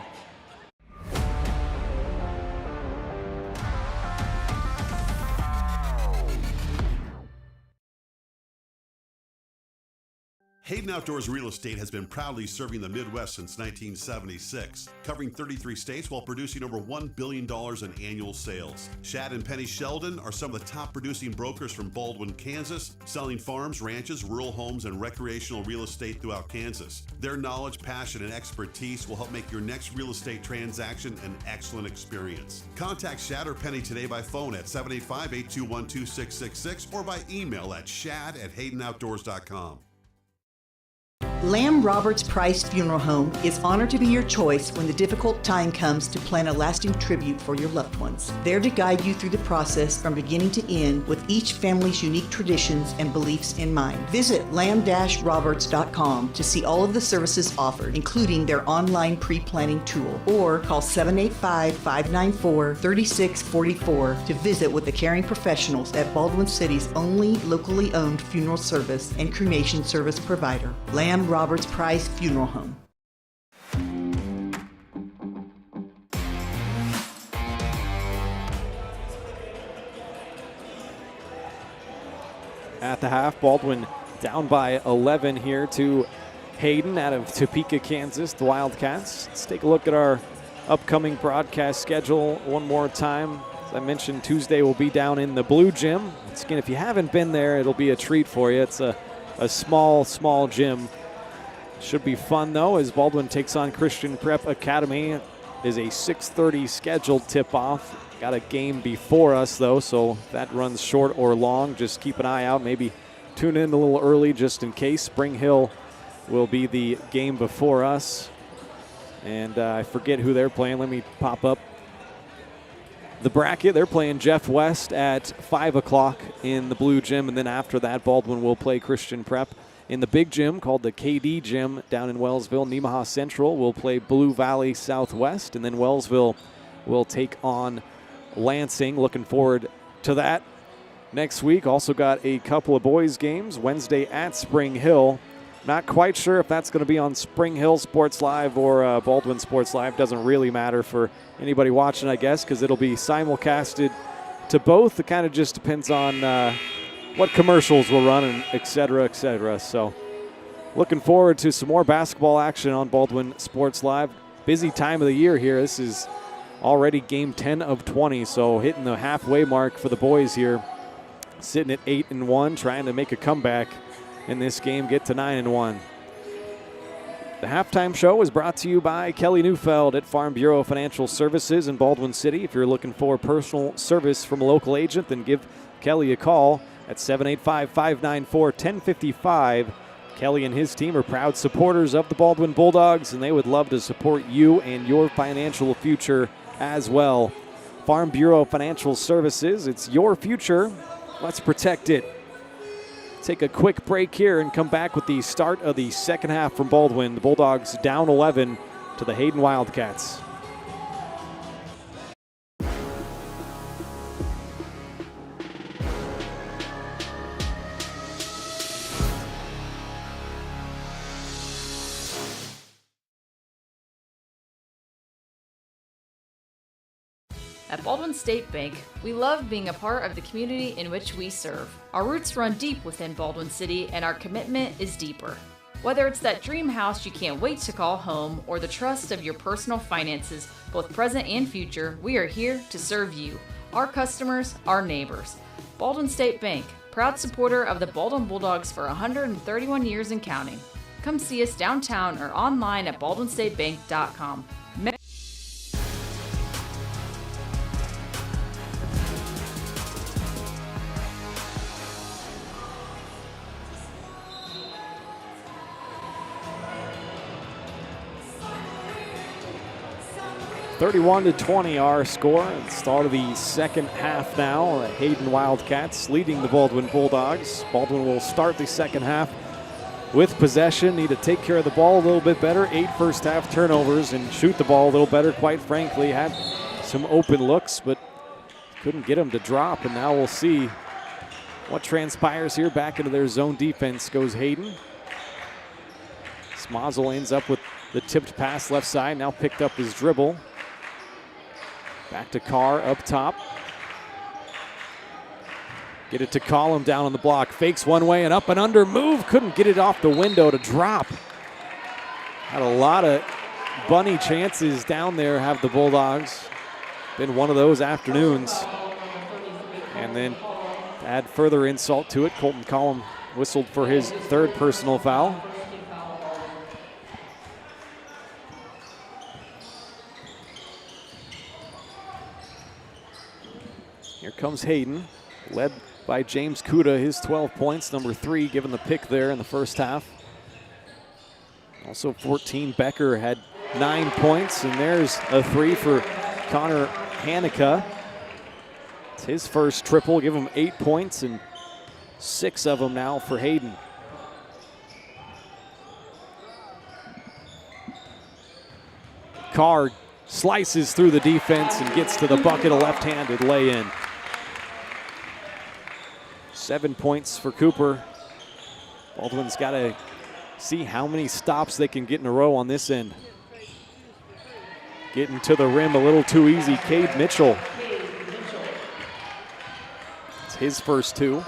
Hayden Outdoors Real Estate has been proudly serving the Midwest since 1976, covering 33 states while producing over $1 billion in annual sales. Shad and Penny Sheldon are some of the top producing brokers from Baldwin, Kansas, selling farms, ranches, rural homes, and recreational real estate throughout Kansas. Their knowledge, passion, and expertise will help make your next real estate transaction an excellent experience. Contact Shad or Penny today by phone at 785-821-2666 or by email at shad@haydenoutdoors.com. Lamb Roberts Price Funeral Home is honored to be your choice when the difficult time comes to plan a lasting tribute for your loved ones. There to guide you through the process from beginning to end with each family's unique traditions and beliefs in mind. Visit lamb-roberts.com to see all of the services offered, including their online pre-planning tool, or call 785-594-3644 to visit with the caring professionals at Baldwin City's only locally owned funeral service and cremation service provider, Lamb Roberts Price Funeral Home. At the half, Baldwin down by 11 here to Hayden out of Topeka, Kansas, the Wildcats. Let's take a look at our upcoming broadcast schedule one more time. As I mentioned, Tuesday we'll be down in the Blue Gym. Once again, if you haven't been there, it'll be a treat for you. It's a small gym. Should be fun, though, as Baldwin takes on Christian Prep Academy. It is a 6:30 scheduled tip-off. Got a game before us, though, so if that runs short or long, just keep an eye out. Maybe tune in a little early just in case. Spring Hill will be the game before us. And I forget who they're playing. Let me pop up the bracket. They're playing Jeff West at 5 o'clock in the blue gym, and then after that, Baldwin will play Christian Prep in the big gym called the KD Gym down in Wellsville. Nemaha Central will play Blue Valley Southwest, and then Wellsville will take on Lansing. Looking forward to that next week. Also got a couple of boys games Wednesday at Spring Hill. Not quite sure if that's going to be on Spring Hill Sports Live or Baldwin Sports Live. Doesn't really matter for anybody watching, I guess, because it'll be simulcasted to both. It kind of just depends on what commercials will run and et cetera, et cetera. So looking forward to some more basketball action on Baldwin Sports Live. Busy time of the year here. This is already game 10 of 20, so hitting the halfway mark for the boys here. Sitting at 8-1, trying to make a comeback in this game, get to 9-1. The halftime show is brought to you by Kelly Neufeld at Farm Bureau Financial Services in Baldwin City. If you're looking for personal service from a local agent, then give Kelly a call at 785-594-1055. Kelly and his team are proud supporters of the Baldwin Bulldogs, and they would love to support you and your financial future as well. Farm Bureau Financial Services, it's your future. Let's protect it. Take a quick break here and come back with the start of the second half from Baldwin. The Bulldogs down 11 to the Hayden Wildcats. At Baldwin State Bank, we love being a part of the community in which we serve. Our roots run deep within Baldwin City, and our commitment is deeper. Whether it's that dream house you can't wait to call home or the trust of your personal finances, both present and future, we are here to serve you, our customers, our neighbors. Baldwin State Bank, proud supporter of the Baldwin Bulldogs for 131 years and counting. Come see us downtown or online at baldwinstatebank.com. (31-20) our score at the start of the second half now. The Hayden Wildcats leading the Baldwin Bulldogs. Baldwin will start the second half with possession. Need to take care of the ball a little bit better. 8 first half turnovers and shoot the ball a little better, quite frankly. Had some open looks, but couldn't get them to drop. And now we'll see what transpires here. Back into their zone defense goes Hayden. Smazel ends up with the tipped pass left side. Now picked up his dribble. Back to Carr up top. Get it to Collum down on the block. Fakes one way and up and under move. Couldn't get it off the window to drop. Had a lot of bunny chances down there, have the Bulldogs. Been one of those afternoons. And then to add further insult to it, Colton Collum whistled for his third personal foul. Here comes Hayden, led by James Kuda, his 12 points, number 3, given the pick there in the first half. Also 14, Becker had 9 points, and there's a 3 for Connor Hanukkah. It's his first triple, give him 8 points, and 6 of them now for Hayden. Carr slices through the defense and gets to the bucket, a left-handed lay-in. 7 points for Cooper. Baldwin's got to see how many stops they can get in a row on this end. Getting to the rim a little too easy. Cade Mitchell. It's his first 2.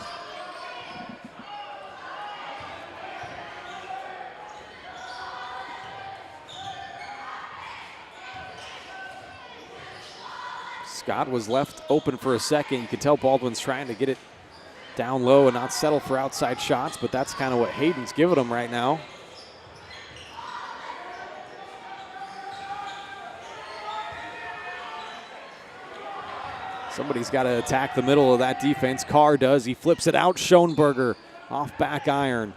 Scott was left open for a second. You can tell Baldwin's trying to get it down low and not settle for outside shots, but that's kind of what Hayden's giving them right now. Somebody's got to attack the middle of that defense. Carr does. He flips it out. Schoenberger off back iron.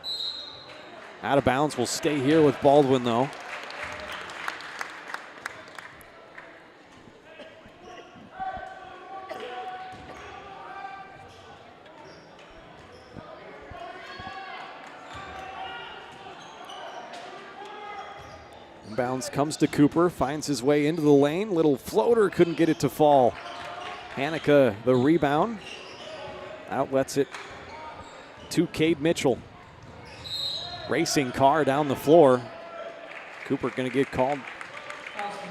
Out of bounds. Will stay here with Baldwin, though. Inbounds comes to Cooper, finds his way into the lane. Little floater, couldn't get it to fall. Hanika the rebound. Outlets it to Cade Mitchell. Racing car down the floor. Cooper going to get called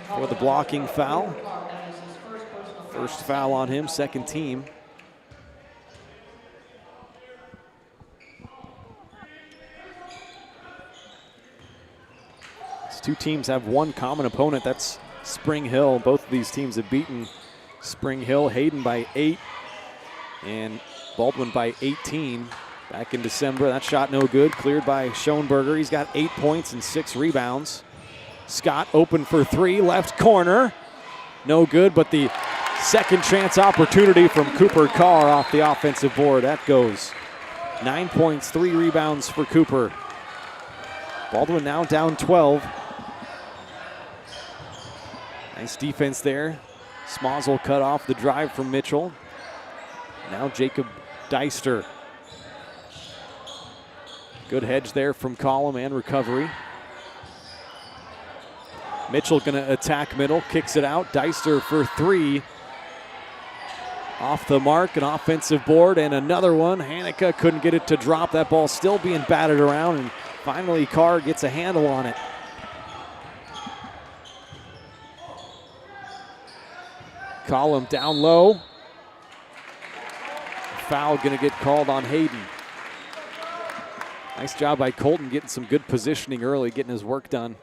for the blocking foul. First foul on him, second team. These two teams have one common opponent, that's Spring Hill. Both of these teams have beaten Spring Hill. Hayden by 8 and Baldwin by 18 back in December. That shot no good, cleared by Schoenberger. He's got 8 points and 6 rebounds. Scott open for 3, left corner. No good, but the second chance opportunity from Cooper Carr off the offensive board. That goes. 9 points, 3 rebounds for Cooper. Baldwin now down 12. Nice defense there. Smozzle cut off the drive from Mitchell. Now Jacob Deister. Good hedge there from Collum and recovery. Mitchell gonna attack middle, kicks it out. Deister for 3. Off the mark, an offensive board and another one. Hanika couldn't get it to drop. That ball still being batted around, and finally Carr gets a handle on it. Collum down low. Foul gonna get called on Hayden. Nice job by Colton getting some good positioning early, getting his work done.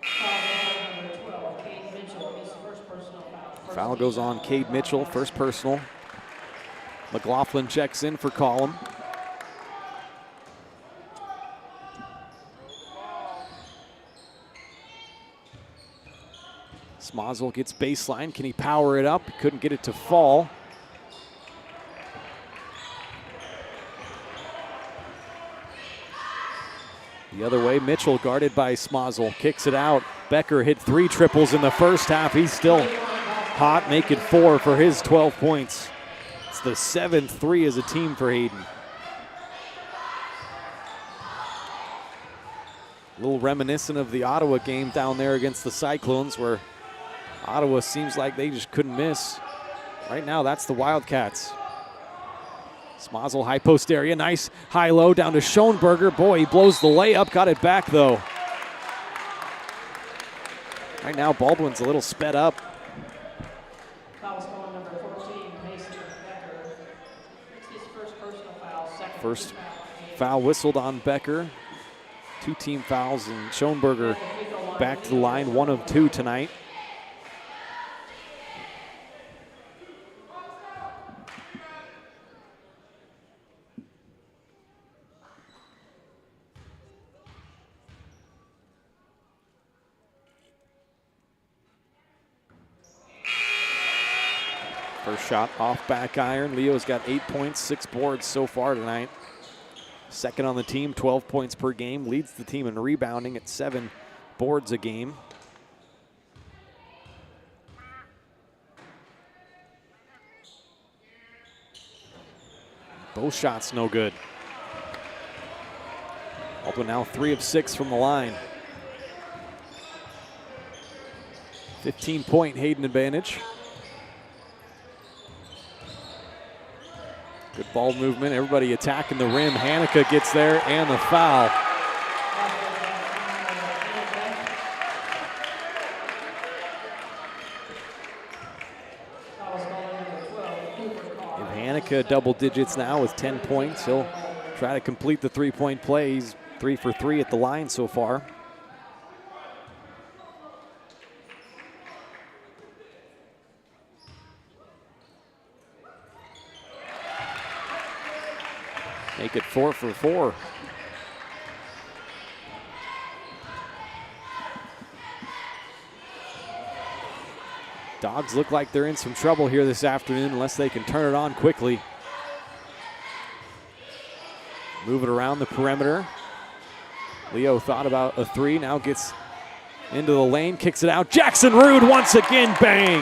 Foul goes on Cade Mitchell, first personal. McLaughlin checks in for Collum. Smozzle gets baseline. Can he power it up? Couldn't get it to fall. The other way, Mitchell guarded by Smozzle. Kicks it out. Becker hit 3 triples in the first half. He's still hot, making 4 for his 12 points. It's the 7th 3 as a team for Hayden. A little reminiscent of the Ottawa game down there against the Cyclones, where Ottawa seems like they just couldn't miss. Right now, that's the Wildcats. Smozzle, high post area, nice high-low down to Schoenberger. Boy, he blows the layup, got it back though. Right now, Baldwin's a little sped up. First foul whistled on Becker. 2 team fouls, and Schoenberger back to the line, 1 of 2 tonight. First shot off back iron. Leo's got 8 points, 6 boards so far tonight. Second on the team, 12 points per game. Leads the team in rebounding at 7 boards a game. Both shots no good. Baldwin now 3 of 6 from the line. 15-point Hayden advantage. Good ball movement, everybody attacking the rim. Hanika gets there and the foul. Give Hanika double digits now with 10 points. He'll try to complete the 3-point play. He's 3 for 3 at the line so far. Make it 4 for 4. Dogs look like they're in some trouble here this afternoon unless they can turn it on quickly. Move it around the perimeter. Leo thought about a 3, now gets into the lane, kicks it out. Jackson Rude once again, bang!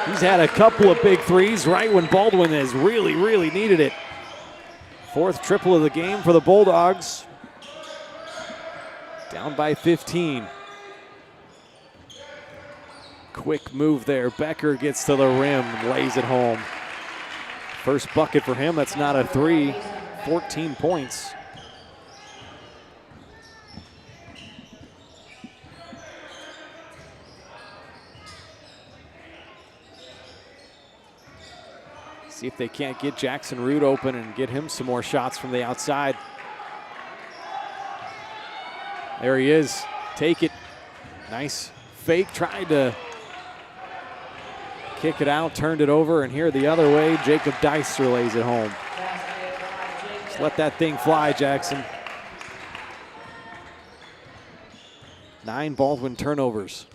He's had a couple of big 3s right when Baldwin has really, really needed it. 4th triple of the game for the Bulldogs. Down by 15. Quick move there. Becker gets to the rim and lays it home. First bucket for him. That's not a three. 14 points. See if they can't get Jackson Root open and get him some more shots from the outside. There he is. Take it. Nice fake. Tried to kick it out, turned it over, and here the other way, Jacob Deister lays it home. Just let that thing fly, Jackson. 9 Baldwin turnovers.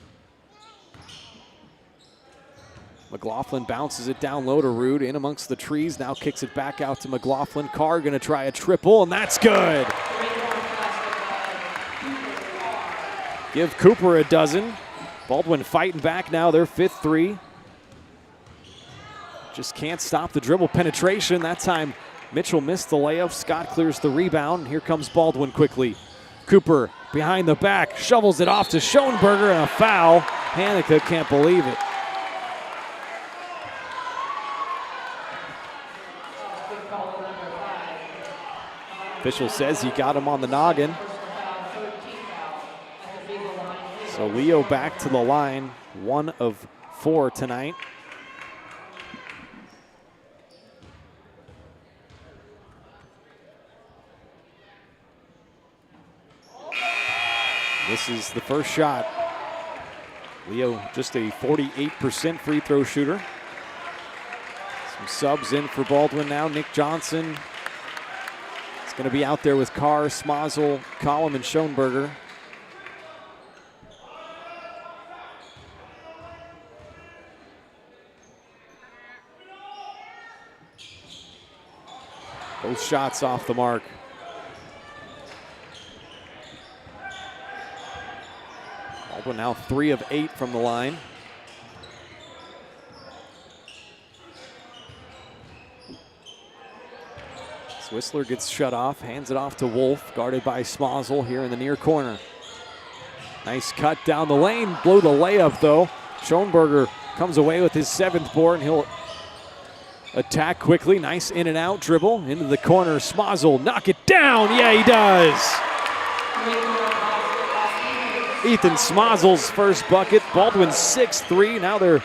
McLaughlin bounces it down low to Root, in amongst the trees, now kicks it back out to McLaughlin. Carr gonna try a triple, and that's good. Give Cooper a dozen. Baldwin fighting back now, their 5th three. Just can't stop the dribble penetration. That time Mitchell missed the layup. Scott clears the rebound. Here comes Baldwin quickly. Cooper behind the back, shovels it off to Schoenberger, and a foul. Hanukkah can't believe it. Official says he got him on the noggin. So Leo back to the line, 1 of 4 tonight. This is the first shot. Leo just a 48% free throw shooter. Some subs in for Baldwin now. Nick Johnson is going to be out there with Carr, Smazel, Collum, and Schoenberger. Both shots off the mark. Baldwin now 3 of 8 from the line. Whistler gets shut off, hands it off to Wolf, guarded by Smazel here in the near corner. Nice cut down the lane, blew the layup though. Schoenberger comes away with his 7th board, and he'll attack quickly. Nice in and out dribble into the corner. Smazel, knock it down. Yeah, he does. Ethan Smazel's first bucket. Baldwin's 6th-3. Now they're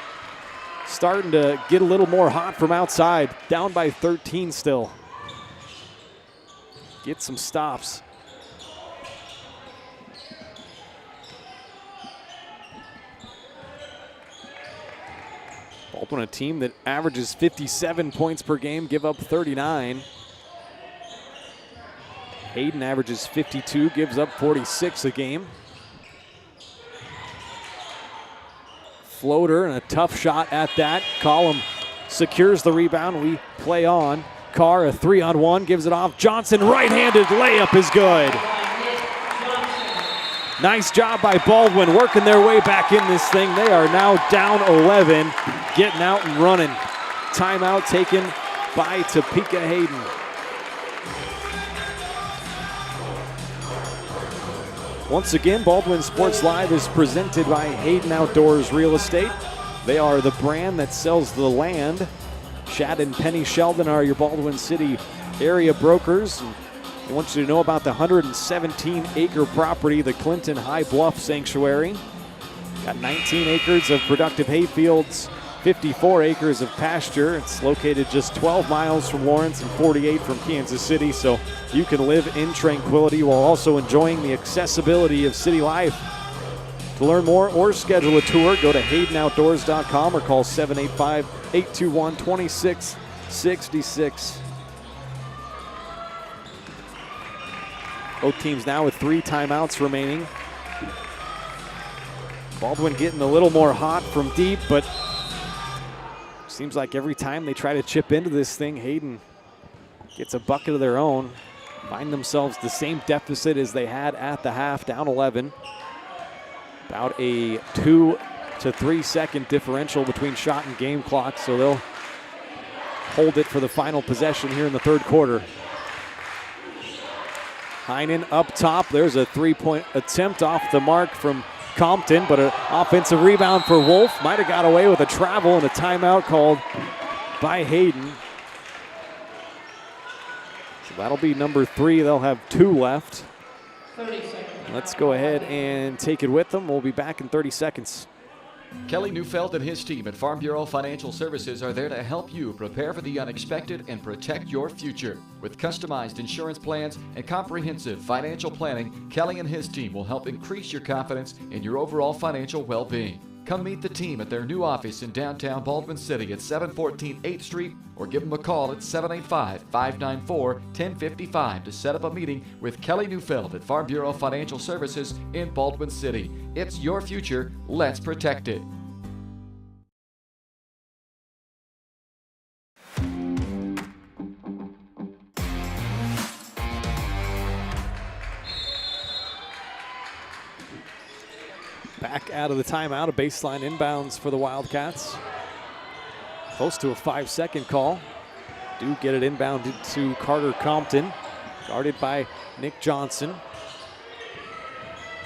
starting to get a little more hot from outside. Down by 13 still. Get some stops. Baldwin, a team that averages 57 points per game, give up 39. Hayden averages 52, gives up 46 a game. Floater and a tough shot at that. Collum secures the rebound. We play on. Carr, a 3-on-1, gives it off. Johnson, right-handed layup is good. Nice job by Baldwin working their way back in this thing. They are now down 11, getting out and running. Timeout taken by Topeka Hayden. Once again, Baldwin Sports Live is presented by Hayden Outdoors Real Estate. They are the brand that sells the land. Shad and Penny Sheldon are your Baldwin City area brokers. I want you to know about the 117-acre property, the Clinton High Bluff Sanctuary. Got 19 acres of productive hayfields, 54 acres of pasture. It's located just 12 miles from Lawrence and 48 from Kansas City, so you can live in tranquility while also enjoying the accessibility of city life. To learn more or schedule a tour, go to HaydenOutdoors.com or call 785-821-2666. Both teams now with 3 timeouts remaining. Baldwin getting a little more hot from deep, but seems like every time they try to chip into this thing, Hayden gets a bucket of their own. Find themselves the same deficit as they had at the half, down 11. About a 2 to 3 second differential between shot and game clock, so they'll hold it for the final possession here in the 3rd quarter. Heinen up top. There's a 3-point attempt off the mark from Compton, but an offensive rebound for Wolf. Might have got away with a travel and a timeout called by Hayden. So that'll be number 3. They'll have 2 left. Let's go ahead and take it with them. We'll be back in 30 seconds. Kelly Neufeld and his team at Farm Bureau Financial Services are there to help you prepare for the unexpected and protect your future. With customized insurance plans and comprehensive financial planning, Kelly and his team will help increase your confidence in your overall financial well-being. Come meet the team at their new office in downtown Baldwin City at 714 8th Street or give them a call at 785-594-1055 to set up a meeting with Kelly Neufeld at Farm Bureau Financial Services in Baldwin City. It's your future. Let's protect it. Back out of the timeout, a baseline inbounds for the Wildcats. Close to a 5-second call. Do get it inbounded to Carter Compton, guarded by Nick Johnson.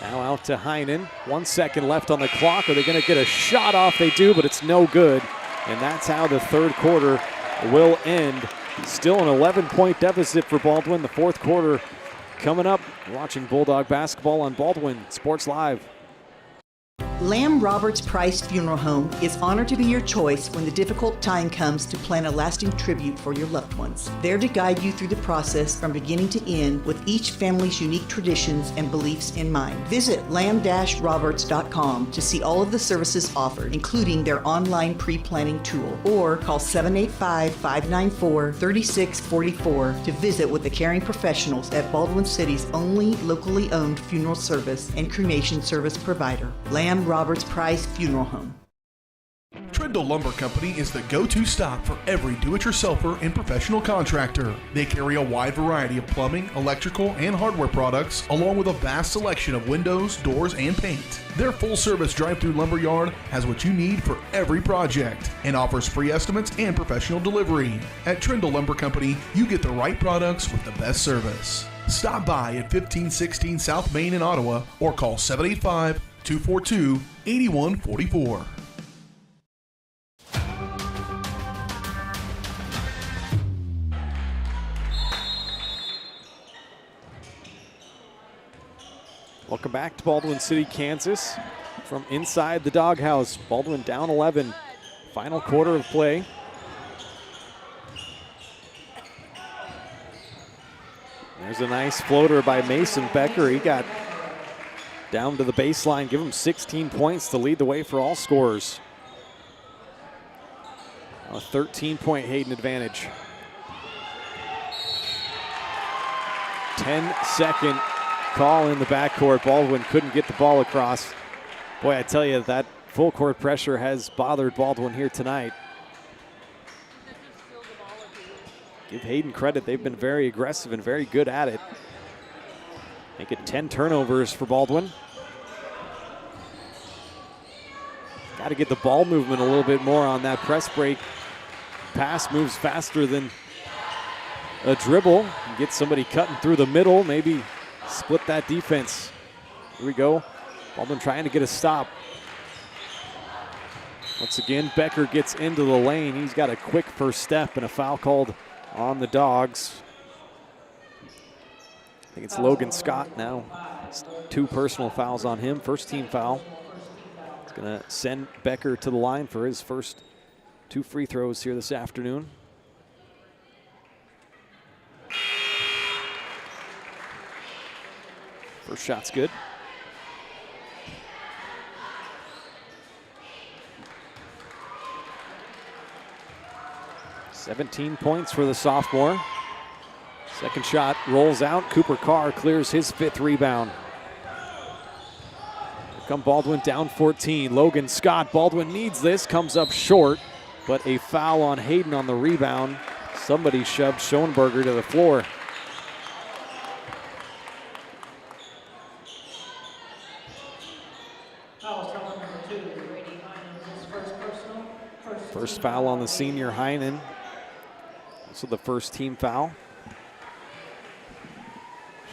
Now out to Heinen. 1 second left on the clock. Are they going to get a shot off? They do, but it's no good. And that's how the third quarter will end. Still an 11-point deficit for Baldwin. The fourth quarter coming up. Watching Bulldog basketball on Baldwin Sports Live. Lamb Roberts Price Funeral Home is honored to be your choice when the difficult time comes to plan a lasting tribute for your loved ones. There to guide you through the process from beginning to end with each family's unique traditions and beliefs in mind. Visit lamb-roberts.com to see all of the services offered, including their online pre-planning tool, or call 785-594-3644 to visit with the caring professionals at Baldwin City's only locally owned funeral service and cremation service provider, Lamb Roberts Price Funeral Home. Trindle Lumber Company is the go-to stop for every do-it-yourselfer and professional contractor. They carry a wide variety of plumbing, electrical, and hardware products, along with a vast selection of windows, doors, and paint. Their full-service drive-through lumber yard has what you need for every project and offers free estimates and professional delivery. At Trindle Lumber Company, you get the right products with the best service. Stop by at 1516 South Main in Ottawa or call 785-242-8144. Welcome back to Baldwin City, Kansas. From inside the doghouse, Baldwin down 11. Final quarter of play. There's a nice floater by Mason Becker. He got down to the baseline, give him 16 points to lead the way for all scorers. A 13-point Hayden advantage. 10-second call in the backcourt. Baldwin couldn't get the ball across. Boy, I tell you, that full court pressure has bothered Baldwin here tonight. Give Hayden credit. They've been very aggressive and very good at it. Make it 10 turnovers for Baldwin. Got to get the ball movement a little bit more on that press break. Pass moves faster than a dribble. Get somebody cutting through the middle, maybe split that defense. Here we go. Baldwin trying to get a stop. Once again, Becker gets into the lane. He's got a quick first step and a foul called on the Dogs. I think it's Logan Scott now. It's 2 personal fouls on him. First team foul. It's going to send Becker to the line for his first 2 free throws here this afternoon. First shot's good. $17 points for the sophomore. Second shot rolls out. Cooper Carr clears his 5th rebound. Here come Baldwin down 14. Logan Scott. Baldwin needs this. Comes up short, but a foul on Hayden on the rebound. Somebody shoved Schoenberger to the floor. First foul on the senior Heinen. Also the first team foul.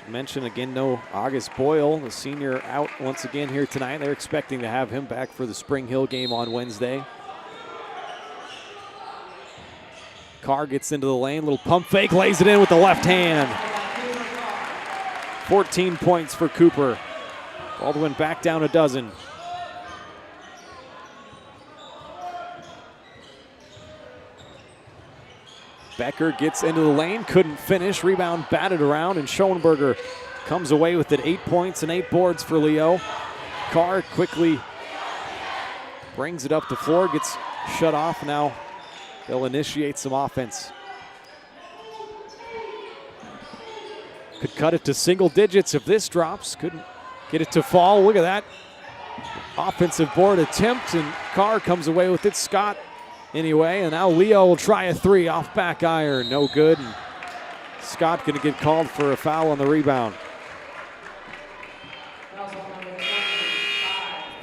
mention again, no August Boyle, the senior, out once again here tonight. They're expecting to have him back for the Spring Hill game on Wednesday. Carr gets into the lane, little pump fake, lays it in with the left hand. 14 points for Cooper. Baldwin back down a dozen. Becker gets into the lane, couldn't finish, rebound batted around, and Schoenberger comes away with it. 8 points and 8 boards for Leo. Carr quickly brings it up the floor, gets shut off. Now they'll initiate some offense. Could cut it to single digits if this drops. Couldn't get it to fall. Look at that offensive board attempt, and Carr comes away with it. Scott anyway, and now Leo will try a three off back iron. No good. And Scott going to get called for a foul on the rebound.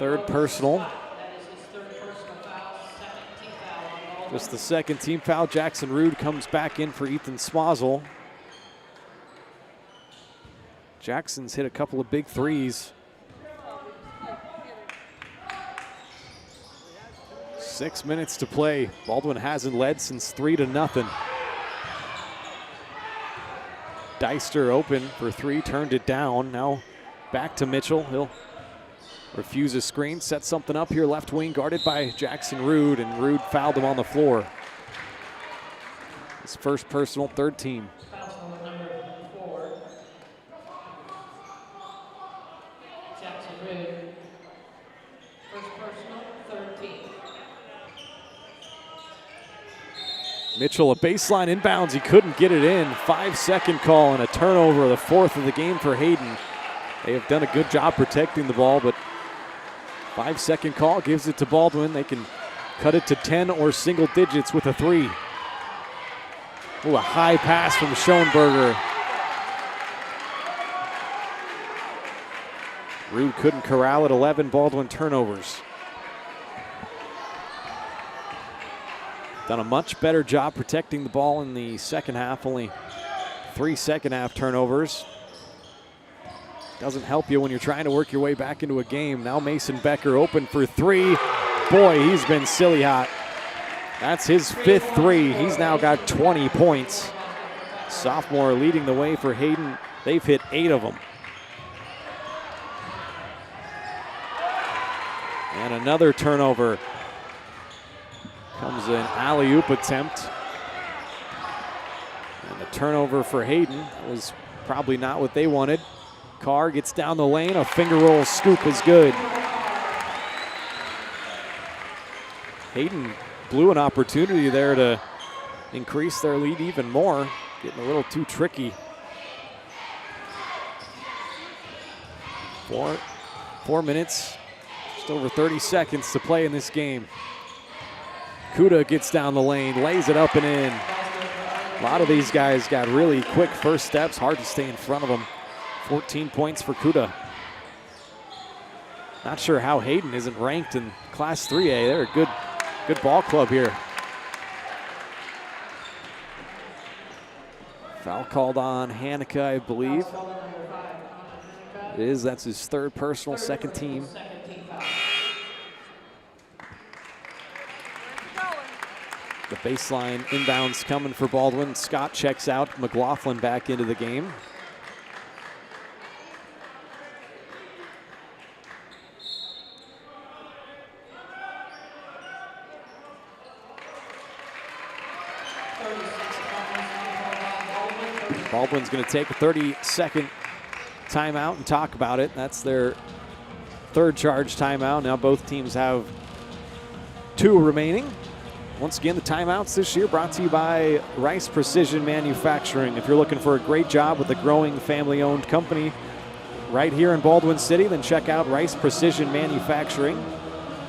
Third personal. Just the second team foul. Jackson Rude comes back in for Ethan Swazzle. Jackson's hit a couple of big threes. 6 minutes to play. Baldwin hasn't led since 3-0. Deister open for three, turned it down. Now back to Mitchell. He'll refuse a screen, set something up here. Left wing guarded by Jackson Rude, and Rude fouled him on the floor. His first personal, third team. Mitchell, a baseline inbounds. He couldn't get it in. 5-second call and a turnover, the fourth of the game for Hayden. They have done a good job protecting the ball, but 5-second call gives it to Baldwin. They can cut it to 10 or single digits with a three. Ooh, a high pass from Schoenberger. Rude couldn't corral it. 11 Baldwin turnovers. Done a much better job protecting the ball in the second half. Only 3 second-half turnovers. Doesn't help you when you're trying to work your way back into a game. Now Mason Becker open for three. Boy, he's been silly hot. That's his fifth three. He's now got 20 points. Sophomore leading the way for Hayden. They've hit 8 of them. And another turnover. Comes an alley-oop attempt. And a turnover for Hayden. That was probably not what they wanted. Carr gets down the lane. A finger roll scoop is good. Hayden blew an opportunity there to increase their lead even more. Getting a little too tricky. 4 minutes, just over 30 seconds to play in this game. Kuda gets down the lane, lays it up and in. A lot of these guys got really quick first steps, hard to stay in front of them. 14 points for Kuda. Not sure how Hayden isn't ranked in Class 3A. They're a good ball club here. Foul called on Hanukkah, I believe. It is, that's his third personal, second team. The baseline inbounds coming for Baldwin. Scott checks out. McLaughlin back into the game. Baldwin's going to take a 30-second timeout and talk about it. That's their third charge timeout. Now both teams have 2 remaining. Once again, the timeouts this year brought to you by Rice Precision Manufacturing. If you're looking for a great job with a growing family-owned company right here in Baldwin City, then check out Rice Precision Manufacturing.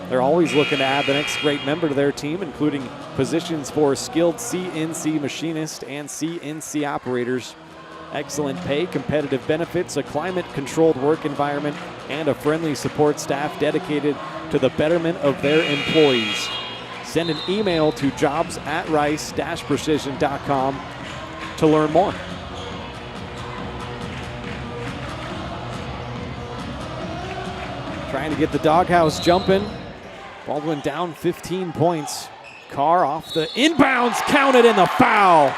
They're always looking to add the next great member to their team, including positions for skilled CNC machinist and CNC operators. Excellent pay, competitive benefits, a climate-controlled work environment, and a friendly support staff dedicated to the betterment of their employees. Send an email to jobs@rice-precision.com to learn more. trying to get the doghouse jumping. Baldwin down 15 points. Carr off the inbounds, counted in the foul.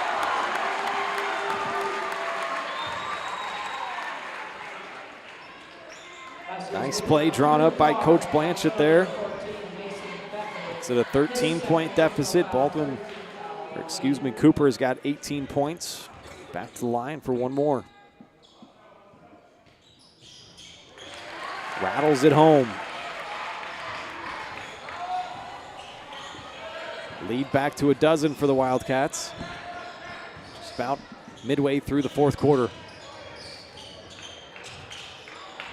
Nice play drawn up by Coach Blanchett there. It's at a 13-point deficit. Cooper has got 18 points. Back to the line for one more. Rattles it home. Lead back to a dozen for the Wildcats. Just about midway through the fourth quarter.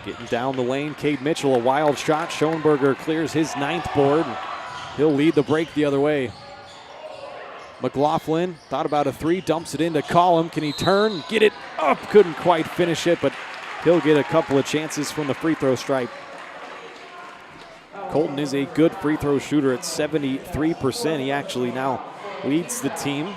Getting down the lane, Cade Mitchell, a wild shot. Schoenberger clears his ninth board. He'll lead the break the other way. McLaughlin thought about a three, dumps it into Collum. Can he turn, get it up? Couldn't quite finish it, but he'll get a couple of chances from the free throw stripe. Colton is a good free throw shooter at 73%. He actually now leads the team.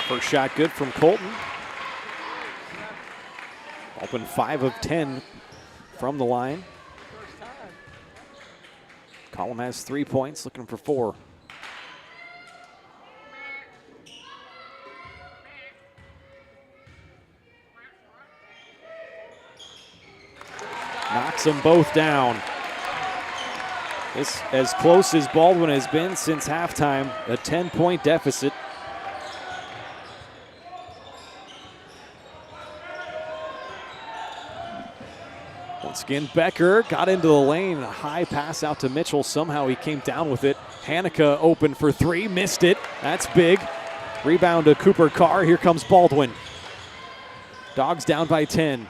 First shot good from Colton. Baldwin 5 of 10 from the line. Collum has 3 points, looking for 4. Knocks them both down. This as close as Baldwin has been since halftime, a 10-point deficit. Once again, Becker got into the lane, a high pass out to Mitchell. Somehow he came down with it. Hanukkah open for 3, missed it. That's big. Rebound to Cooper Carr. Here comes Baldwin. Dogs down by 10.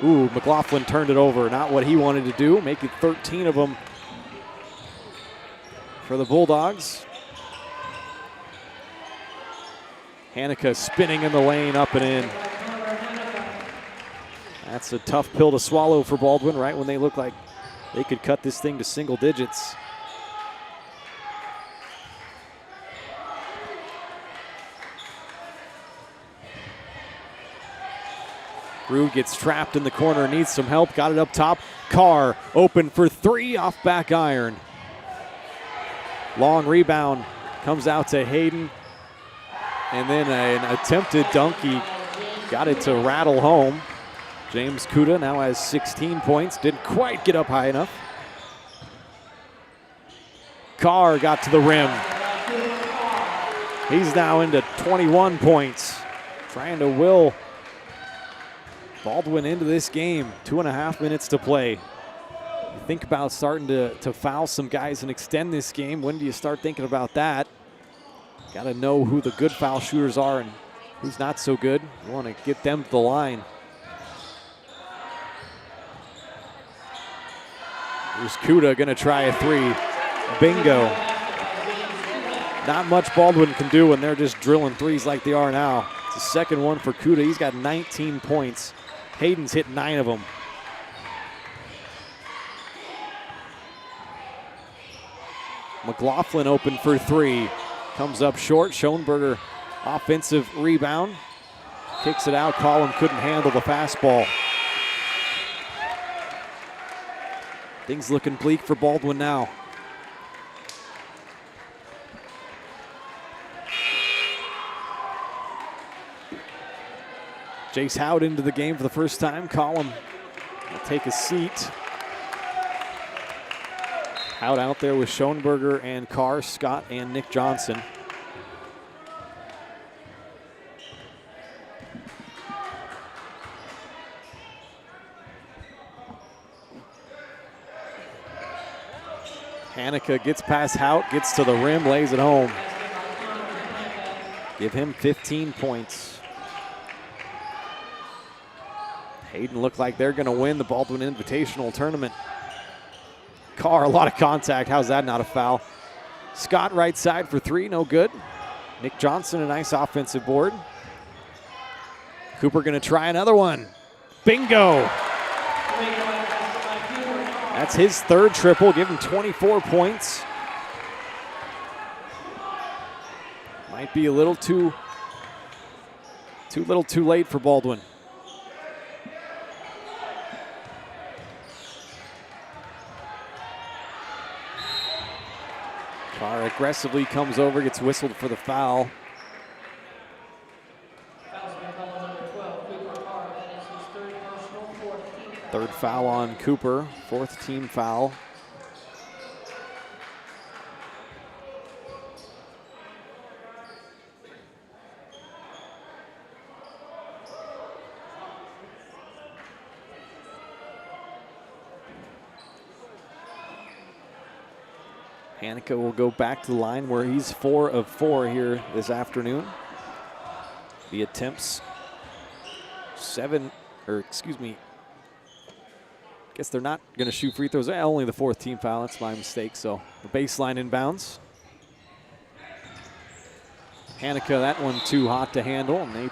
Ooh, McLaughlin turned it over. Not what he wanted to do. Make it 13 of them for the Bulldogs. Hanukkah spinning in the lane, up and in. That's a tough pill to swallow for Baldwin, right when they look like they could cut this thing to single digits. Rue gets trapped in the corner, needs some help, got it up top. Carr open for 3 off back iron. Long rebound comes out to Hayden. And then an attempted dunk, he got it to rattle home. James Kuda now has 16 points. Didn't quite get up high enough. Carr got to the rim. He's now into 21 points. Trying to will Baldwin into this game. 2.5 minutes to play. You think about starting to foul some guys and extend this game. When do you start thinking about that? Got to know who the good foul shooters are and who's not so good. You want to get them to the line. Here's Kuda gonna try a 3. Bingo. Not much Baldwin can do when they're just drilling threes like they are now. It's the second one for Kuda. He's got 19 points. Hayden's hit 9 of them. McLaughlin open for 3. Comes up short. Schoenberger offensive rebound. Kicks it out. Collum couldn't handle the fastball. Things looking bleak for Baldwin now. Jace Howard into the game for the first time. Collum will take a seat. Howard out there with Schoenberger and Carr, Scott and Nick Johnson. Hanukkah gets past Hout, gets to the rim, lays it home. Give him 15 points. Hayden looked like they're going to win the Baldwin Invitational Tournament. Carr, a lot of contact. How's that not a foul? Scott right side for 3, no good. Nick Johnson, a nice offensive board. Cooper going to try another one. Bingo. That's his third triple, give him 24 points. Might be a little too late for Baldwin. Carr aggressively comes over, gets whistled for the foul. Third foul on Cooper, fourth team foul. Hanukkah will go back to the line where he's 4 of 4 here this afternoon. The attempts, guess they're not going to shoot free throws. Only the fourth team foul, that's my mistake. So the baseline inbounds. Hanukkah, that one too hot to handle, and they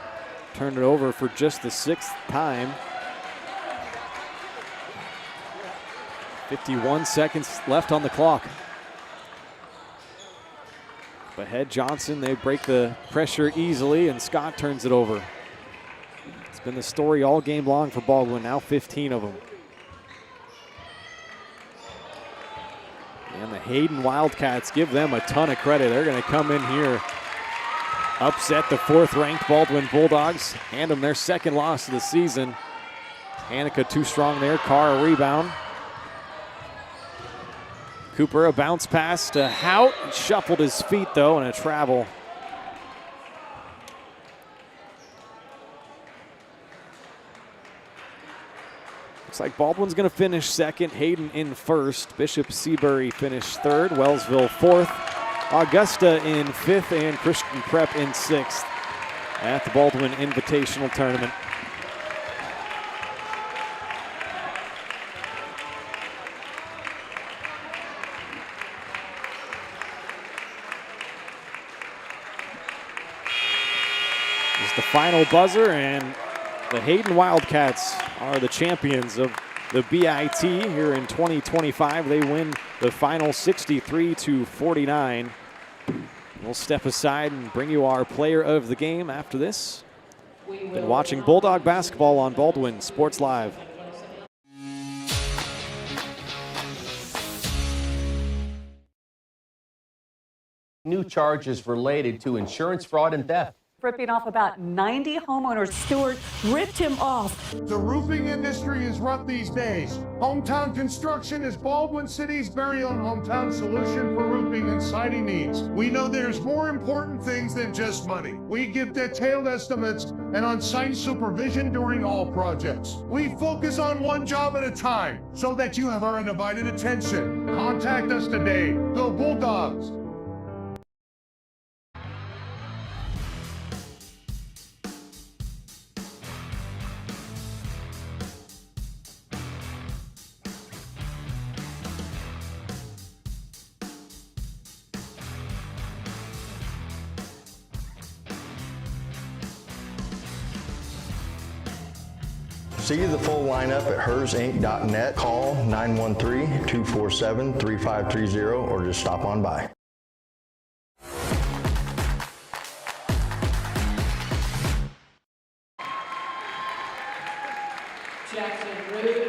turned it over for just the 6th time. 51 seconds left on the clock. Ahead Johnson, they break the pressure easily, and Scott turns it over. It's been the story all game long for Baldwin, now 15 of them. And the Hayden Wildcats, give them a ton of credit. They're going to come in here, upset the 4th-ranked Baldwin Bulldogs, hand them their 2nd loss of the season. Hanukkah too strong there, Carr a rebound. Cooper, a bounce pass to Hout. He shuffled his feet, though, and a travel. Looks like Baldwin's going to finish 2nd, Hayden in 1st. Bishop Seabury finished 3rd, Wellsville 4th, Augusta in 5th, and Christian Prep in 6th at the Baldwin Invitational Tournament. The final buzzer, and the Hayden Wildcats are the champions of the BIT here in 2025. They win the final 63-49. We'll step aside and bring you our player of the game after this. Been watching Bulldog basketball on Baldwin Sports Live. New charges related to insurance fraud and theft. Ripping off about 90 homeowners. Stewart ripped him off. The roofing industry is rough these days. Hometown Construction is Baldwin City's very own hometown solution for roofing and siding needs. We know there's more important things than just money. We give detailed estimates and on-site supervision during all projects. We focus on one job at a time so that you have our undivided attention. Contact us today. Go Bulldogs! See the full lineup at hersinc.net. Call 913-247-3530 or just stop on by.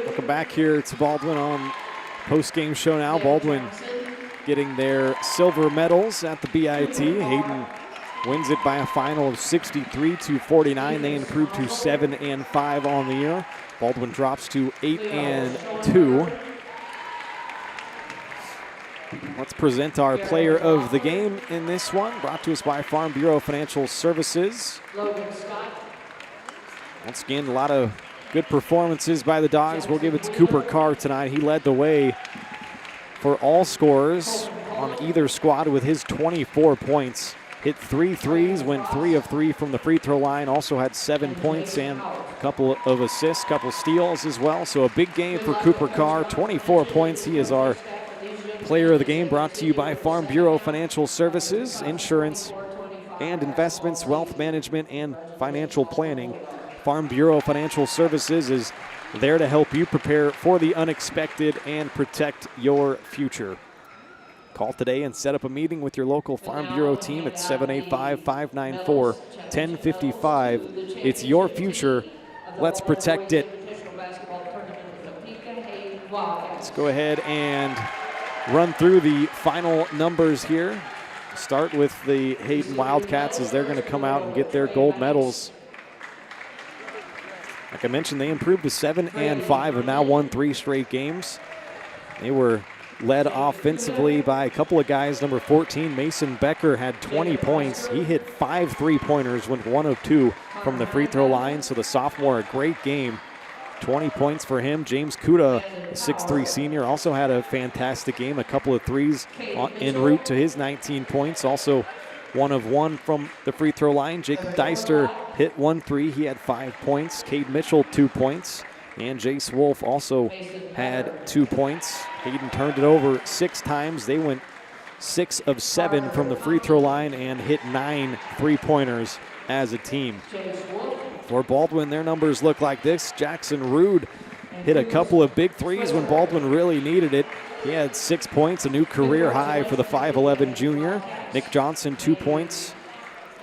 Welcome back here to Baldwin on post-game show now. Baldwin getting their silver medals at the BIT. Hayden wins it by a final of 63-49. They improve to 7-5 on the year. Baldwin drops to 8-2. Let's present our player of the game in this one, brought to us by Farm Bureau Financial Services. Once again, a lot of good performances by the Dogs. We'll give it to Cooper Carr tonight. He led the way for all scorers on either squad with his 24 points. Hit 3 threes, went 3 of 3 from the free throw line. Also had 7 points and a couple of assists, couple steals as well. So a big game for Cooper Carr, 24 points. He is our player of the game, brought to you by Farm Bureau Financial Services, insurance and investments, wealth management, and financial planning. Farm Bureau Financial Services is there to help you prepare for the unexpected and protect your future. Call today and set up a meeting with your local Farm Bureau team at 785-594-1055. It's your future. Let's protect it. Let's go ahead and run through the final numbers here. Start with the Hayden Wildcats as they're going to come out and get their gold medals. Like I mentioned, they improved to 7-5, have now won 3 straight games. They were led offensively by a couple of guys. Number 14, Mason Becker, had 20 points. He hit 5 3-pointers, went 1 of 2 from the free throw line. So the sophomore, a great game. 20 points for him. James Kuda, a 6'3" senior, also had a fantastic game. A couple of threes en route to his 19 points. Also 1 of 1 from the free throw line. Jacob Deister hit 1 3. He had 5 points. Cade Mitchell, 2 points. And Jace Wolf also had 2 points. Hayden turned it over 6 times. They went 6 of 7 from the free throw line and hit 9 3-pointers as a team. For Baldwin, their numbers look like this. Jackson Rude hit a couple of big threes when Baldwin really needed it. He had 6 points, a new career high for the 5'11" junior. Nick Johnson, 2 points.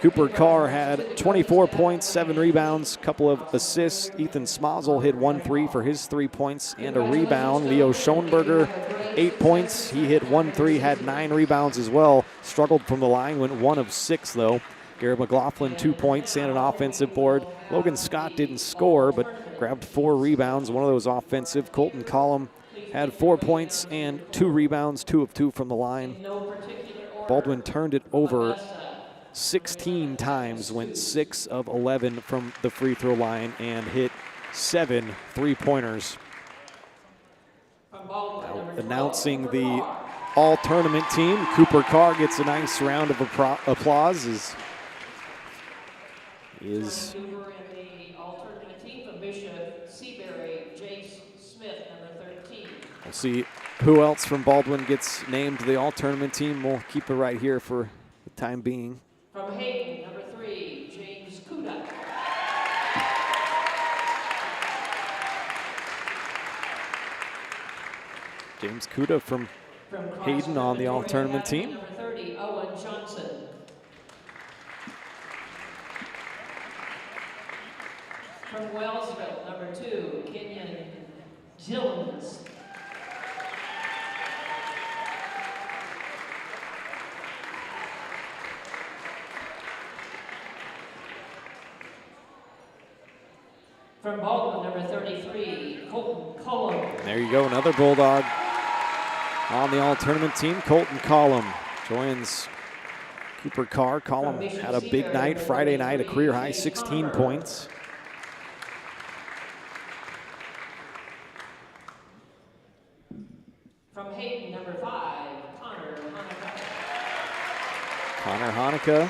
Cooper Carr had 24 points, 7 rebounds, couple of assists. Ethan Smazel hit 1 3 for his 3 points and a rebound. Leo Schoenberger, 8 points. He hit 1 3, had 9 rebounds as well. Struggled from the line, went 1 of 6 though. Garrett McLaughlin, 2 points and an offensive board. Logan Scott didn't score, but grabbed 4 rebounds, one of those offensive. Colton Collum had 4 points and 2 rebounds, 2 of 2 from the line. Baldwin turned it over 16 times, went 6 of 11 from the free throw line and hit 7 3-pointers. Now, announcing the all-tournament team, Cooper Carr gets a nice round of applause as is we'll see who else from Baldwin gets named the all-tournament team. We'll keep it right here for the time being. From Hayden, number 3, James Kuda. James Kuda from Hayden on the all-tournament team. Number 30, Owen Johnson. From Wellsville, number 2, Kenyon Gillens. From Baldwin, number 33, Colton Cullum. There you go, another Bulldog on the all-tournament team. Colton Cullum joins Cooper Carr. Cullum had a big night Friday night, a career-high 16 points. From Hayden, number 5, Connor Hanukkah. Connor Hanukkah,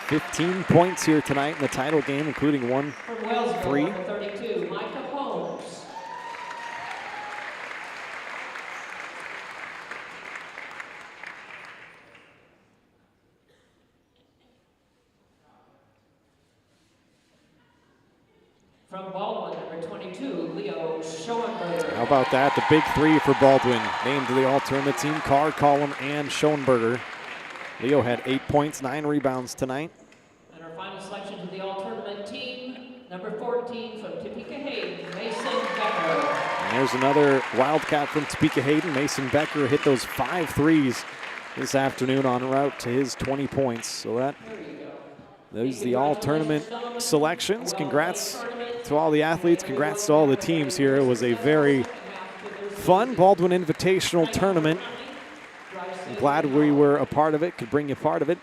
15 points here tonight in the title game, including 1 From Wellsville, 3. number 32, Micah Holmes. From Baldwin, number 22, Leo Schoenberger. How about that? The big 3 for Baldwin, named to the all-tournament team. Carr, Cullum, and Schoenberger. Leo had 8 points, 9 rebounds tonight. And our final selection to the all-tournament team, number 14 from Topeka Hayden, Mason Becker. And there's another Wildcat from Topeka Hayden. Mason Becker hit those 5 threes this afternoon en route to his 20 points. So those are the all-tournament selections. Congrats to all the athletes. Congrats to all the teams here. It was a very fun Baldwin Invitational tournament. I'm glad we were a part of it, could bring you part of it.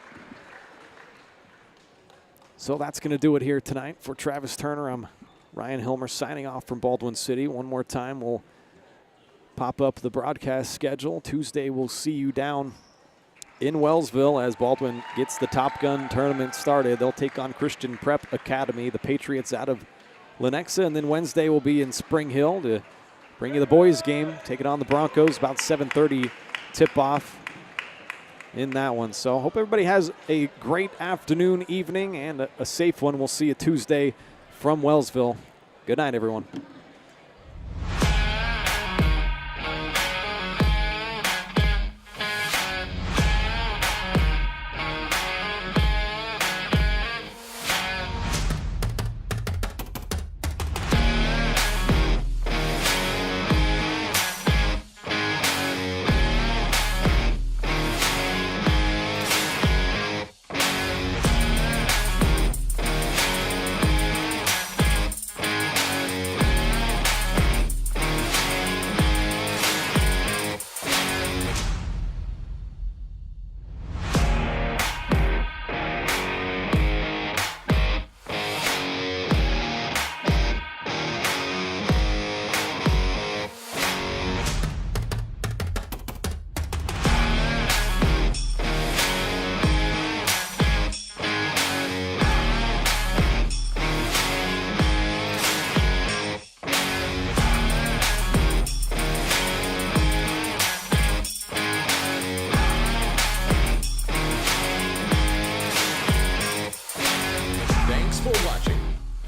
So that's going to do it here tonight. For Travis Turner, I'm Ryan Hilmer signing off from Baldwin City. One more time, we'll pop up the broadcast schedule. Tuesday, we'll see you down in Wellsville as Baldwin gets the Top Gun tournament started. They'll take on Christian Prep Academy, the Patriots out of Lenexa. And then Wednesday, we'll be in Spring Hill to bring you the boys game, taking on the Broncos, about 7:30 tip-off in that one. So hope everybody has a great afternoon, evening, and a safe one. We'll see you Tuesday from Wellsville. Good night, everyone.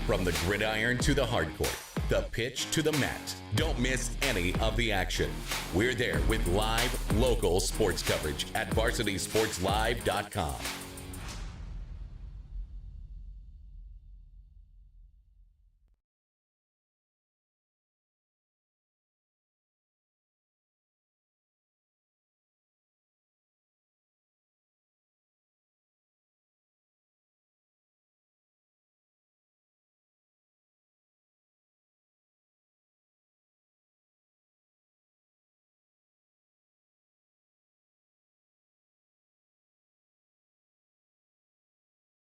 From the gridiron to the hardcourt, the pitch to the mat, don't miss any of the action. We're there with live, local sports coverage at VarsitySportsLive.com.